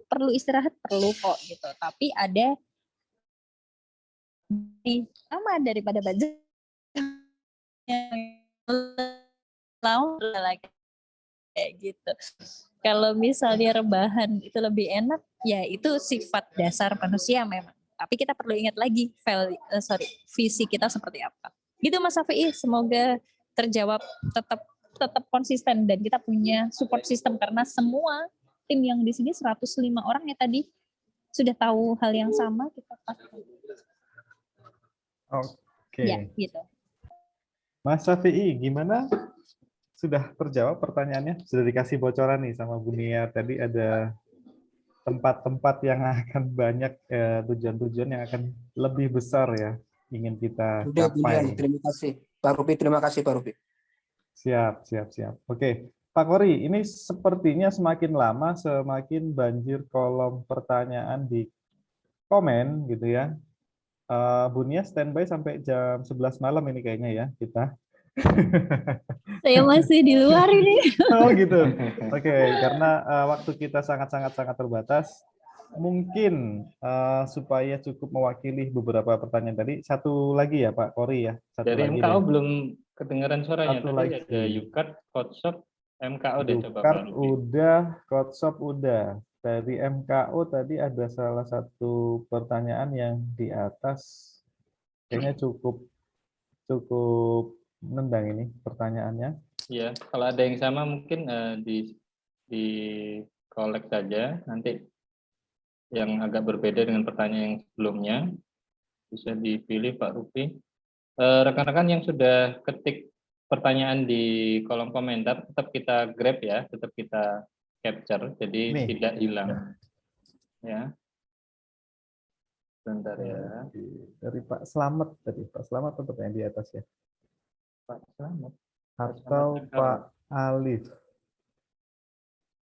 perlu istirahat, perlu kok gitu, tapi ada sama daripada budget lagi kayak gitu. Kalau misalnya rebahan itu lebih enak, ya itu sifat dasar manusia memang. Tapi kita perlu ingat lagi visi kita seperti apa. Gitu Mas Safi'i, semoga terjawab, tetap konsisten, dan kita punya support system karena semua tim yang di sini 105 orang ya tadi sudah tahu hal yang sama, kita pasti. Oke. Ya, gitu. Mas Safi'i, gimana? Sudah terjawab pertanyaannya? Sudah dikasih bocoran nih sama Bu Nia. Tadi ada tempat-tempat yang akan banyak tujuan-tujuan yang akan lebih besar ya, ingin kita capai. Terima kasih Pak Rupi. Siap. Oke, Pak Kori, ini sepertinya semakin lama semakin banjir kolom pertanyaan di komen gitu ya. Bu Nia standby sampai jam 11 malam ini kayaknya ya kita. Saya masih di luar ini. Oh gitu. Oke, karena waktu kita sangat terbatas, mungkin supaya cukup mewakili beberapa pertanyaan tadi, satu lagi ya Pak Kori ya. Dari MKO belum kedengaran suaranya. Satu tadi lagi. ada Yukat, Kotshop, MKO deh coba Pak Yukat Rupi. udah, Kotshop udah. Dari MKO tadi ada salah satu pertanyaan yang di atas kayaknya cukup nendang ini pertanyaannya. Ya, kalau ada yang sama mungkin di collect saja, nanti yang agak berbeda dengan pertanyaan yang sebelumnya bisa dipilih Pak Rupi. Rekan-rekan yang sudah ketik pertanyaan di kolom komentar tetap kita grab ya, tetap kita capture, jadi tidak hilang. Ya. Bentar ya. Dari Pak Slamet tadi, Pak Slamet tetap yang di atas ya. Pak Slamet. Atau Pak Alif.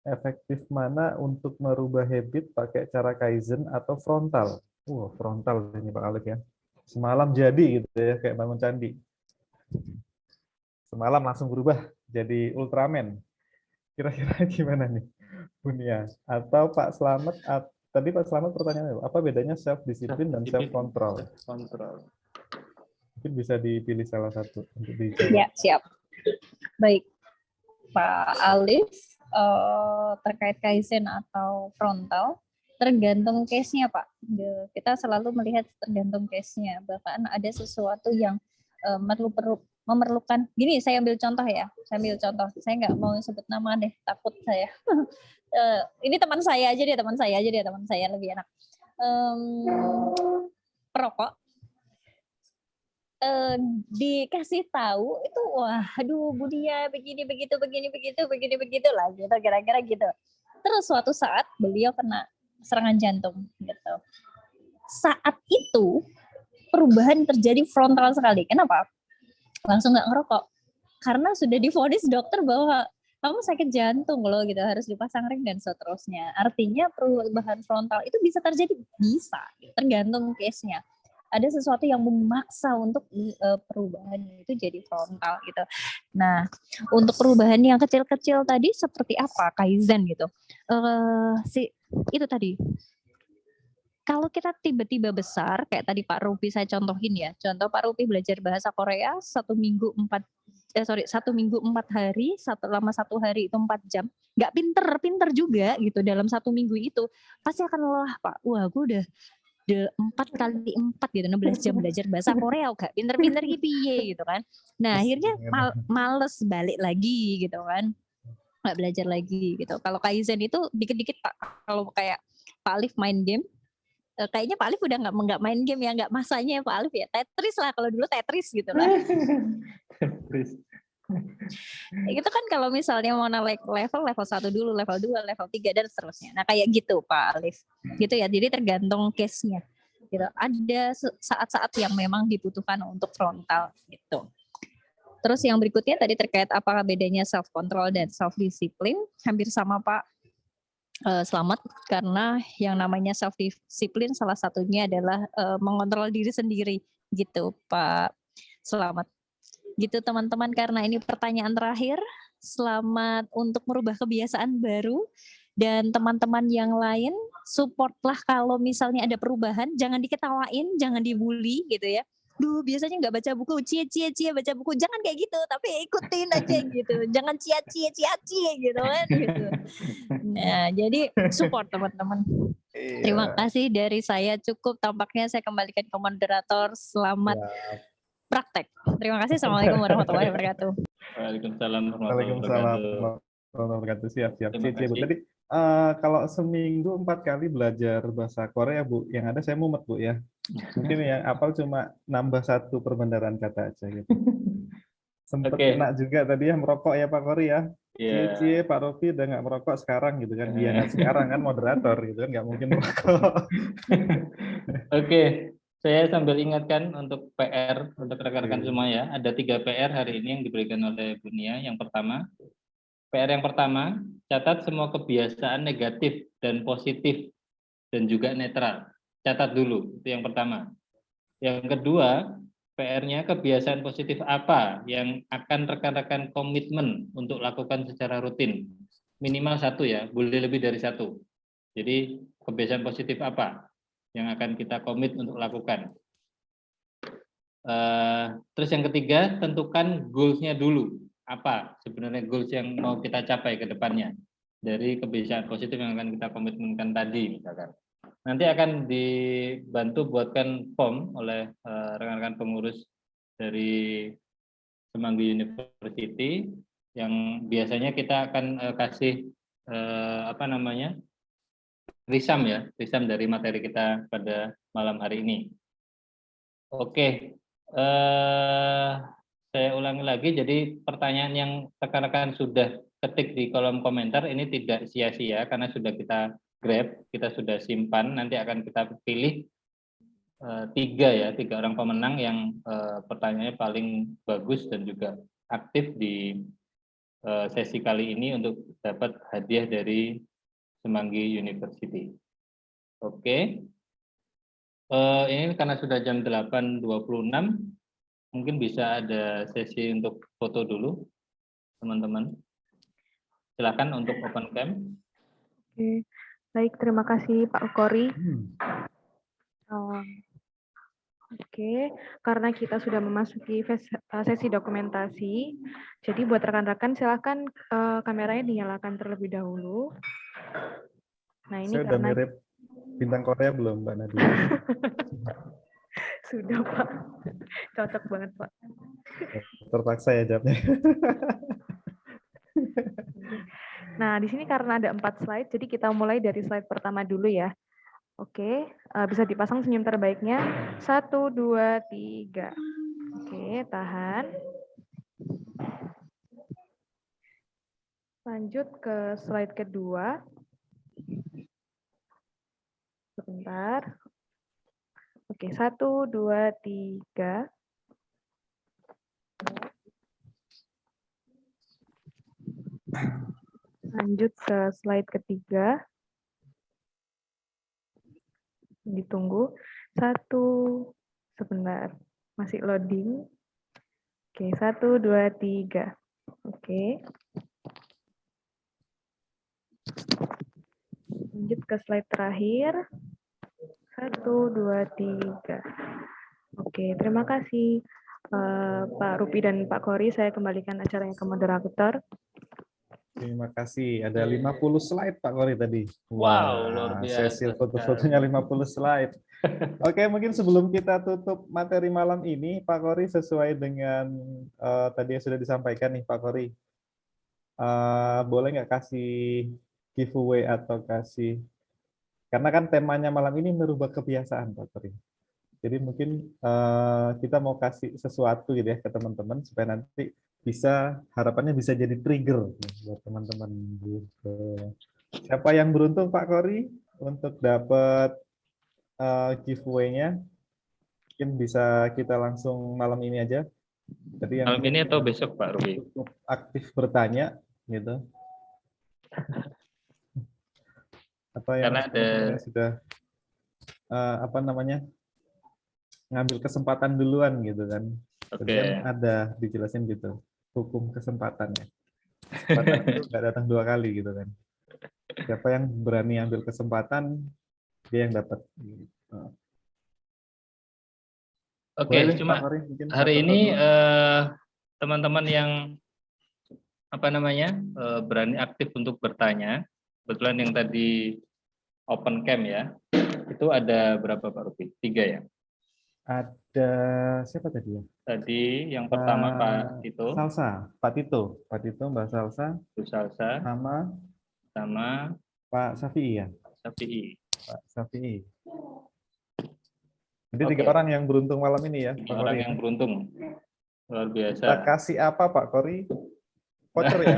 Efektif mana untuk merubah habit pakai cara Kaizen atau frontal? Frontal ini Pak Alif ya. Semalam jadi gitu ya, kayak bangun candi. Semalam langsung berubah jadi Ultraman. Kira-kira gimana nih, Bunia? Atau Pak Slamet, tadi Pak Slamet pertanyaannya apa bedanya self disiplin dan self control? Mungkin bisa dipilih salah satu untuk dijawab. Ya, siap. Baik, Pak Alif, terkait Kaizen atau frontal, tergantung case-nya Pak. Kita selalu melihat tergantung case-nya. Bahkan ada sesuatu yang memerlukan, gini saya ambil contoh ya, saya nggak mau sebut nama deh, takut saya. Ini teman saya aja lebih enak. Perokok, dikasih tahu itu, waduh Bu Dia begini begitu lah gitu, kira-kira gitu. Terus suatu saat beliau kena serangan jantung gitu. Saat itu perubahan terjadi frontal sekali. Kenapa? Langsung nggak ngerokok. Karena sudah divonis dokter bahwa kamu sakit jantung loh gitu, harus dipasang ring dan seterusnya. Artinya perubahan frontal itu bisa terjadi, bisa, tergantung case-nya. Ada sesuatu yang memaksa untuk perubahan itu jadi frontal gitu. Nah, untuk perubahan yang kecil-kecil tadi seperti apa Kaizen gitu? Itu tadi. Kalau kita tiba-tiba besar, kayak tadi Pak Rupi saya contohin ya. Contoh Pak Rupi belajar bahasa Korea 1 minggu 4 hari, selama 1 hari itu 4 jam. Nggak pinter juga gitu dalam 1 minggu itu. Pasti akan lelah Pak. Wah, gue udah 4 kali 4 gitu, 16 jam belajar bahasa Korea, gak pinter-pinter gitu kan. Nah akhirnya males balik lagi gitu kan, nggak belajar lagi gitu. Kalau Kaizen itu dikit-dikit Pak. Kalau kayak Pak Alif main game, kayaknya Pak Alif udah nggak main game ya, nggak masanya Pak Alif ya. Tetris lah, kalau dulu Tetris gitu lah. Itu kan kalau misalnya mau naik level 1 dulu, level 2, level 3 dan seterusnya. Nah, kayak gitu Pak Alif. Gitu ya. Jadi tergantung case-nya. Gitu. Ada saat-saat yang memang dibutuhkan untuk frontal gitu. Terus yang berikutnya tadi terkait apakah bedanya self control dan self discipline, hampir sama Pak Slamet, karena yang namanya self discipline salah satunya adalah mengontrol diri sendiri gitu Pak Slamet. Gitu teman-teman, karena ini pertanyaan terakhir. Selamat untuk merubah kebiasaan baru, dan teman-teman yang lain supportlah kalau misalnya ada perubahan, jangan diketawain, jangan dibully gitu ya. Duh, biasanya nggak baca buku, cie baca buku, jangan kayak gitu, tapi ikutin aja gitu, jangan cie gitu kan gitu. Nah, jadi support teman-teman. Terima kasih dari saya, cukup tampaknya saya kembalikan ke moderator. Selamat praktek. Terima kasih. Assalamualaikum warahmatullahi wabarakatuh. Waalaikumsalam Waalaikumsalam warahmatullahi wabarakatuh. Siap. Cici, Bu. Tadi kalau seminggu 4 kali belajar bahasa Korea, Bu, yang ada saya mumet, Bu, ya. Mungkin yang apal cuma nambah 1 perbendaharaan kata aja gitu. Sempet kena juga tadi ya merokok ya Pak Kori ya. Cie, Pak Rofi udah nggak merokok sekarang gitu kan. Dia nggak sekarang kan moderator gitu kan, nggak mungkin merokok. Oke. Saya sambil ingatkan untuk PR untuk rekan-rekan semua ya. Ada 3 PR hari ini yang diberikan oleh Bu Nia. Yang pertama, PR yang pertama, catat semua kebiasaan negatif dan positif dan juga netral. Catat dulu, itu yang pertama. Yang kedua, PR-nya kebiasaan positif apa yang akan rekan-rekan komitmen untuk lakukan secara rutin. Minimal 1 ya, boleh lebih dari 1. Jadi kebiasaan positif apa yang akan kita komit untuk lakukan. Terus yang ketiga, tentukan goals-nya dulu. Apa sebenarnya goals yang mau kita capai ke depannya dari kebiasaan positif yang akan kita komitmenkan tadi misalkan. Nanti akan dibantu buatkan form oleh rekan-rekan pengurus dari Semanggi University yang biasanya kita akan kasih risam ya, risam dari materi kita pada malam hari ini. Oke, saya ulangi lagi. Jadi pertanyaan yang rekan-rekan sudah ketik di kolom komentar ini tidak sia-sia karena sudah kita grab, kita sudah simpan. Nanti akan kita pilih 3 orang pemenang yang pertanyaannya paling bagus dan juga aktif di sesi kali ini untuk dapat hadiah dari Semanggi University. Oke. Ini karena sudah jam 8.26, mungkin bisa ada sesi untuk foto dulu, teman-teman. Silakan untuk open cam. Oke, baik, terima kasih Pak Kori. Oke, karena kita sudah memasuki sesi dokumentasi, jadi buat rekan-rekan silakan kameranya dinyalakan terlebih dahulu. Nah, ini saya udah mirip bintang Korea belum, Mbak Nadia? Sudah, Pak. Cocok banget, Pak. Terpaksa ya jawabnya. Nah, di sini karena ada 4 slide, jadi kita mulai dari slide pertama dulu ya. Oke, bisa dipasang senyum terbaiknya. 1, 2, 3. Oke, tahan. Lanjut ke slide kedua. Sebentar. Oke, 1, 2, 3. Lanjut ke slide ketiga. Ditunggu. 1, sebentar. Masih loading. Oke, 1, 2, 3. Oke. Lanjut ke slide terakhir. 1, 2, 3. Oke, terima kasih Pak Rupi dan Pak Kori. Saya kembalikan acaranya ke moderator. Terima kasih. Ada 50 slide Pak Kori tadi. Wow, luar biasa. Sesi foto-fotonya 50 slide. Oke, mungkin sebelum kita tutup materi malam ini, Pak Kori sesuai dengan tadi yang sudah disampaikan nih Pak Kori. Boleh nggak kasih giveaway atau kasih, karena kan temanya malam ini merubah kebiasaan Pak Kori. Jadi mungkin kita mau kasih sesuatu gitu ya ke teman-teman supaya nanti harapannya bisa jadi trigger buat teman-teman gitu. Siapa yang beruntung Pak Kori untuk dapat giveaway-nya? Mungkin bisa kita langsung malam ini aja. Jadi yang malam ini atau besok Pak Ruby? Cukup aktif bertanya gitu. Atau yang Karena ada sudah apa namanya, ngambil kesempatan duluan gitu kan. Jadi kan ada dijelasin gitu hukum kesempatannya. Kesempatan itu nggak datang 2 kali gitu kan. Siapa yang berani ambil kesempatan, dia yang dapat. Oke, cuma hari ini teman-teman yang apa namanya berani aktif untuk bertanya, kebetulan yang tadi open cam ya, itu ada berapa Pak Rupi? 3 ya? Ada siapa tadi ya? Tadi yang pertama Pak Tito. Salsa, Pak Tito, Mbak Salsa. Bu Salsa. Sama Pak Safi'i ya? Safi'i. Pak Safi'i. Jadi 3 orang yang beruntung malam ini ya, Pak orang Kori. yang beruntung. Luar biasa. Kita kasih apa Pak Kori? Voucher ya?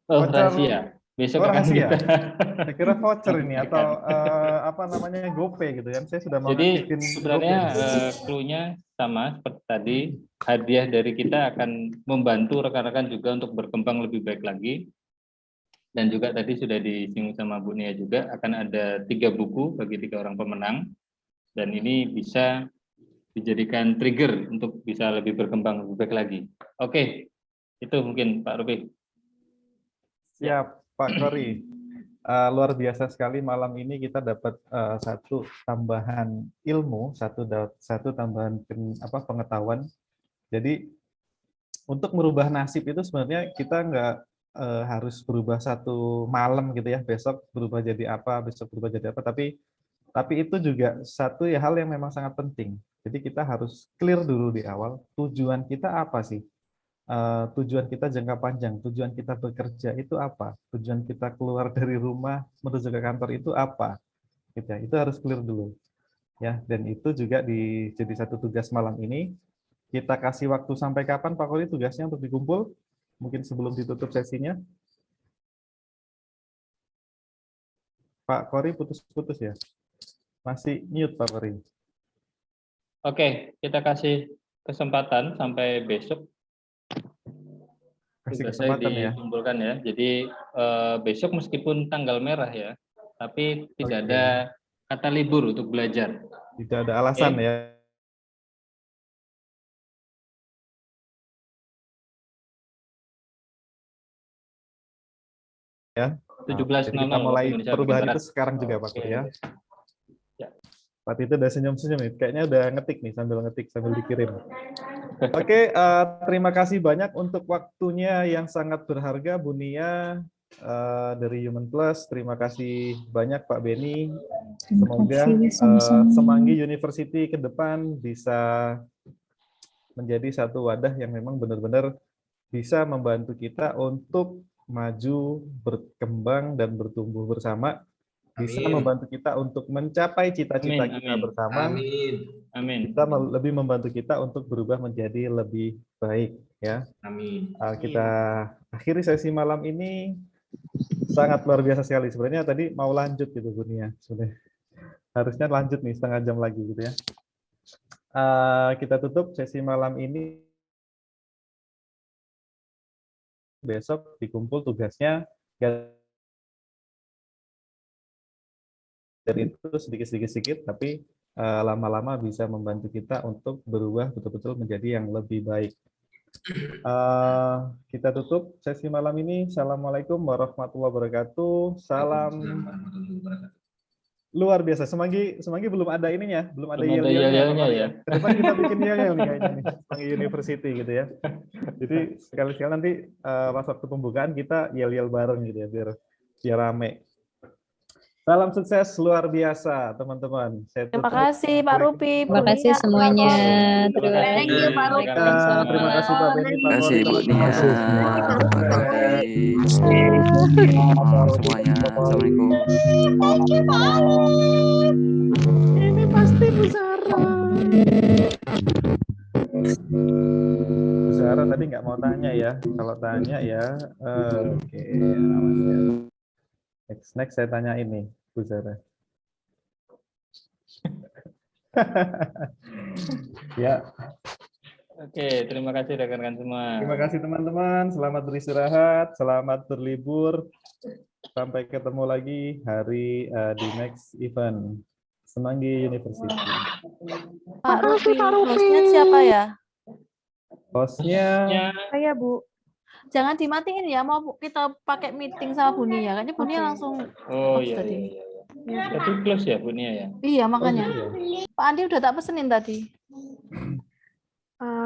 Oh, rahasia. Besok akan rahasia. kita. Saya kira voucher ini atau apa namanya GoPay gitu kan. Saya sudah mau Jadi aktifin sebenarnya clue-nya sama seperti tadi, hadiah dari kita akan membantu rekan-rekan juga untuk berkembang lebih baik lagi. Dan juga tadi sudah disinggung sama Bu Nia juga, akan ada 3 buku bagi 3 orang pemenang. Dan ini bisa dijadikan trigger untuk bisa lebih berkembang lebih baik lagi. Oke, itu mungkin Pak Rupi. Siap Pak Kori. Luar biasa sekali malam ini kita dapat satu tambahan ilmu, satu tambahan pengetahuan. Jadi untuk merubah nasib itu sebenarnya kita nggak harus berubah satu malam gitu ya, besok berubah jadi apa, besok berubah jadi apa, tapi itu juga satu hal yang memang sangat penting. Jadi kita harus clear dulu di awal, tujuan kita apa sih? Tujuan kita jangka panjang, tujuan kita bekerja itu apa? Tujuan kita keluar dari rumah menuju ke kantor itu apa? Gitu ya, itu harus clear dulu. Ya, dan itu juga jadi satu tugas malam ini. Kita kasih waktu sampai kapan Pak Kori tugasnya untuk dikumpul? Mungkin sebelum ditutup sesinya. Pak Kori putus-putus ya? Masih mute Pak Kori. Oke, kita kasih kesempatan sampai besok. Kasih Saya kesempatan ya. dikumpulkan ya. Jadi besok meskipun tanggal merah ya, tapi tidak ada kata libur untuk belajar. Tidak ada alasan ya. Ya. 17.00 kita mulai perubahan itu sekarang juga Pak Kori ya. Pak Tito udah senyum-senyum nih, kayaknya udah ngetik nih sambil dikirim. Oke, terima kasih banyak untuk waktunya yang sangat berharga Bu Nia dari Human Plus. Terima kasih banyak Pak Beni. Semoga Semanggi University ke depan bisa menjadi satu wadah yang memang benar-benar bisa membantu kita untuk maju, berkembang dan bertumbuh bersama. Bisa membantu kita untuk mencapai cita-cita kita bersama. Amin. Bisa lebih membantu kita untuk berubah menjadi lebih baik ya. Amin. Kita akhiri sesi malam ini, sangat luar biasa sekali. Sebenarnya tadi mau lanjut gitu Bu Nia. Harusnya lanjut nih setengah jam lagi gitu ya. Kita tutup sesi malam ini. Besok dikumpul tugasnya. Dari itu sedikit-sedikit, tapi lama-lama bisa membantu kita untuk berubah betul-betul menjadi yang lebih baik. Kita tutup sesi malam ini. Assalamualaikum warahmatullahi wabarakatuh. Salam luar biasa. Semanggi belum ada ininya, belum ada yel-yelnya ya. Ke depan kita bikin yel-yel nih kayaknya nih, Semanggi University gitu ya. Jadi sekali-sekali nanti pas waktu pembukaan kita yel-yel bareng gitu ya, biar rame. Salam sukses luar biasa, teman-teman. Terima kasih Pak Rupi. Terima kasih semuanya. Terima kasih Pak Rupi. Terima kasih Pak Beni. Terima kasih Bu Nia. Semuanya. Assalamualaikum. Ini pasti Bu Sarah. Bu Sarah tadi nggak mau tanya ya. Kalau tanya ya, oke. Awas ya. Next saya tanya ini, Bu Zara. Ya, Oke, terima kasih rekan-rekan semua. terima kasih teman-teman. Selamat beristirahat, selamat berlibur. Sampai ketemu lagi hari di next event Semanggi University. Pak Rufi, hostnya siapa ya? Hostnya Saya Bu. Jangan dimatiin ya, mau kita pakai meeting sama Bu Nia. Kayaknya Bu Nia langsung Oh off iya, tadi. iya. Tadi close ya Bu Nia ya? Iya, makanya. gitu ya? Pak Andi udah tak pesenin tadi.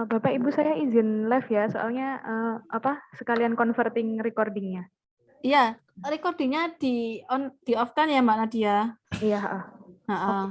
Bapak Ibu saya izin live ya, soalnya sekalian converting recordingnya. Iya, recordingnya di off kan ya Mbak Nadia? Iya. Heeh.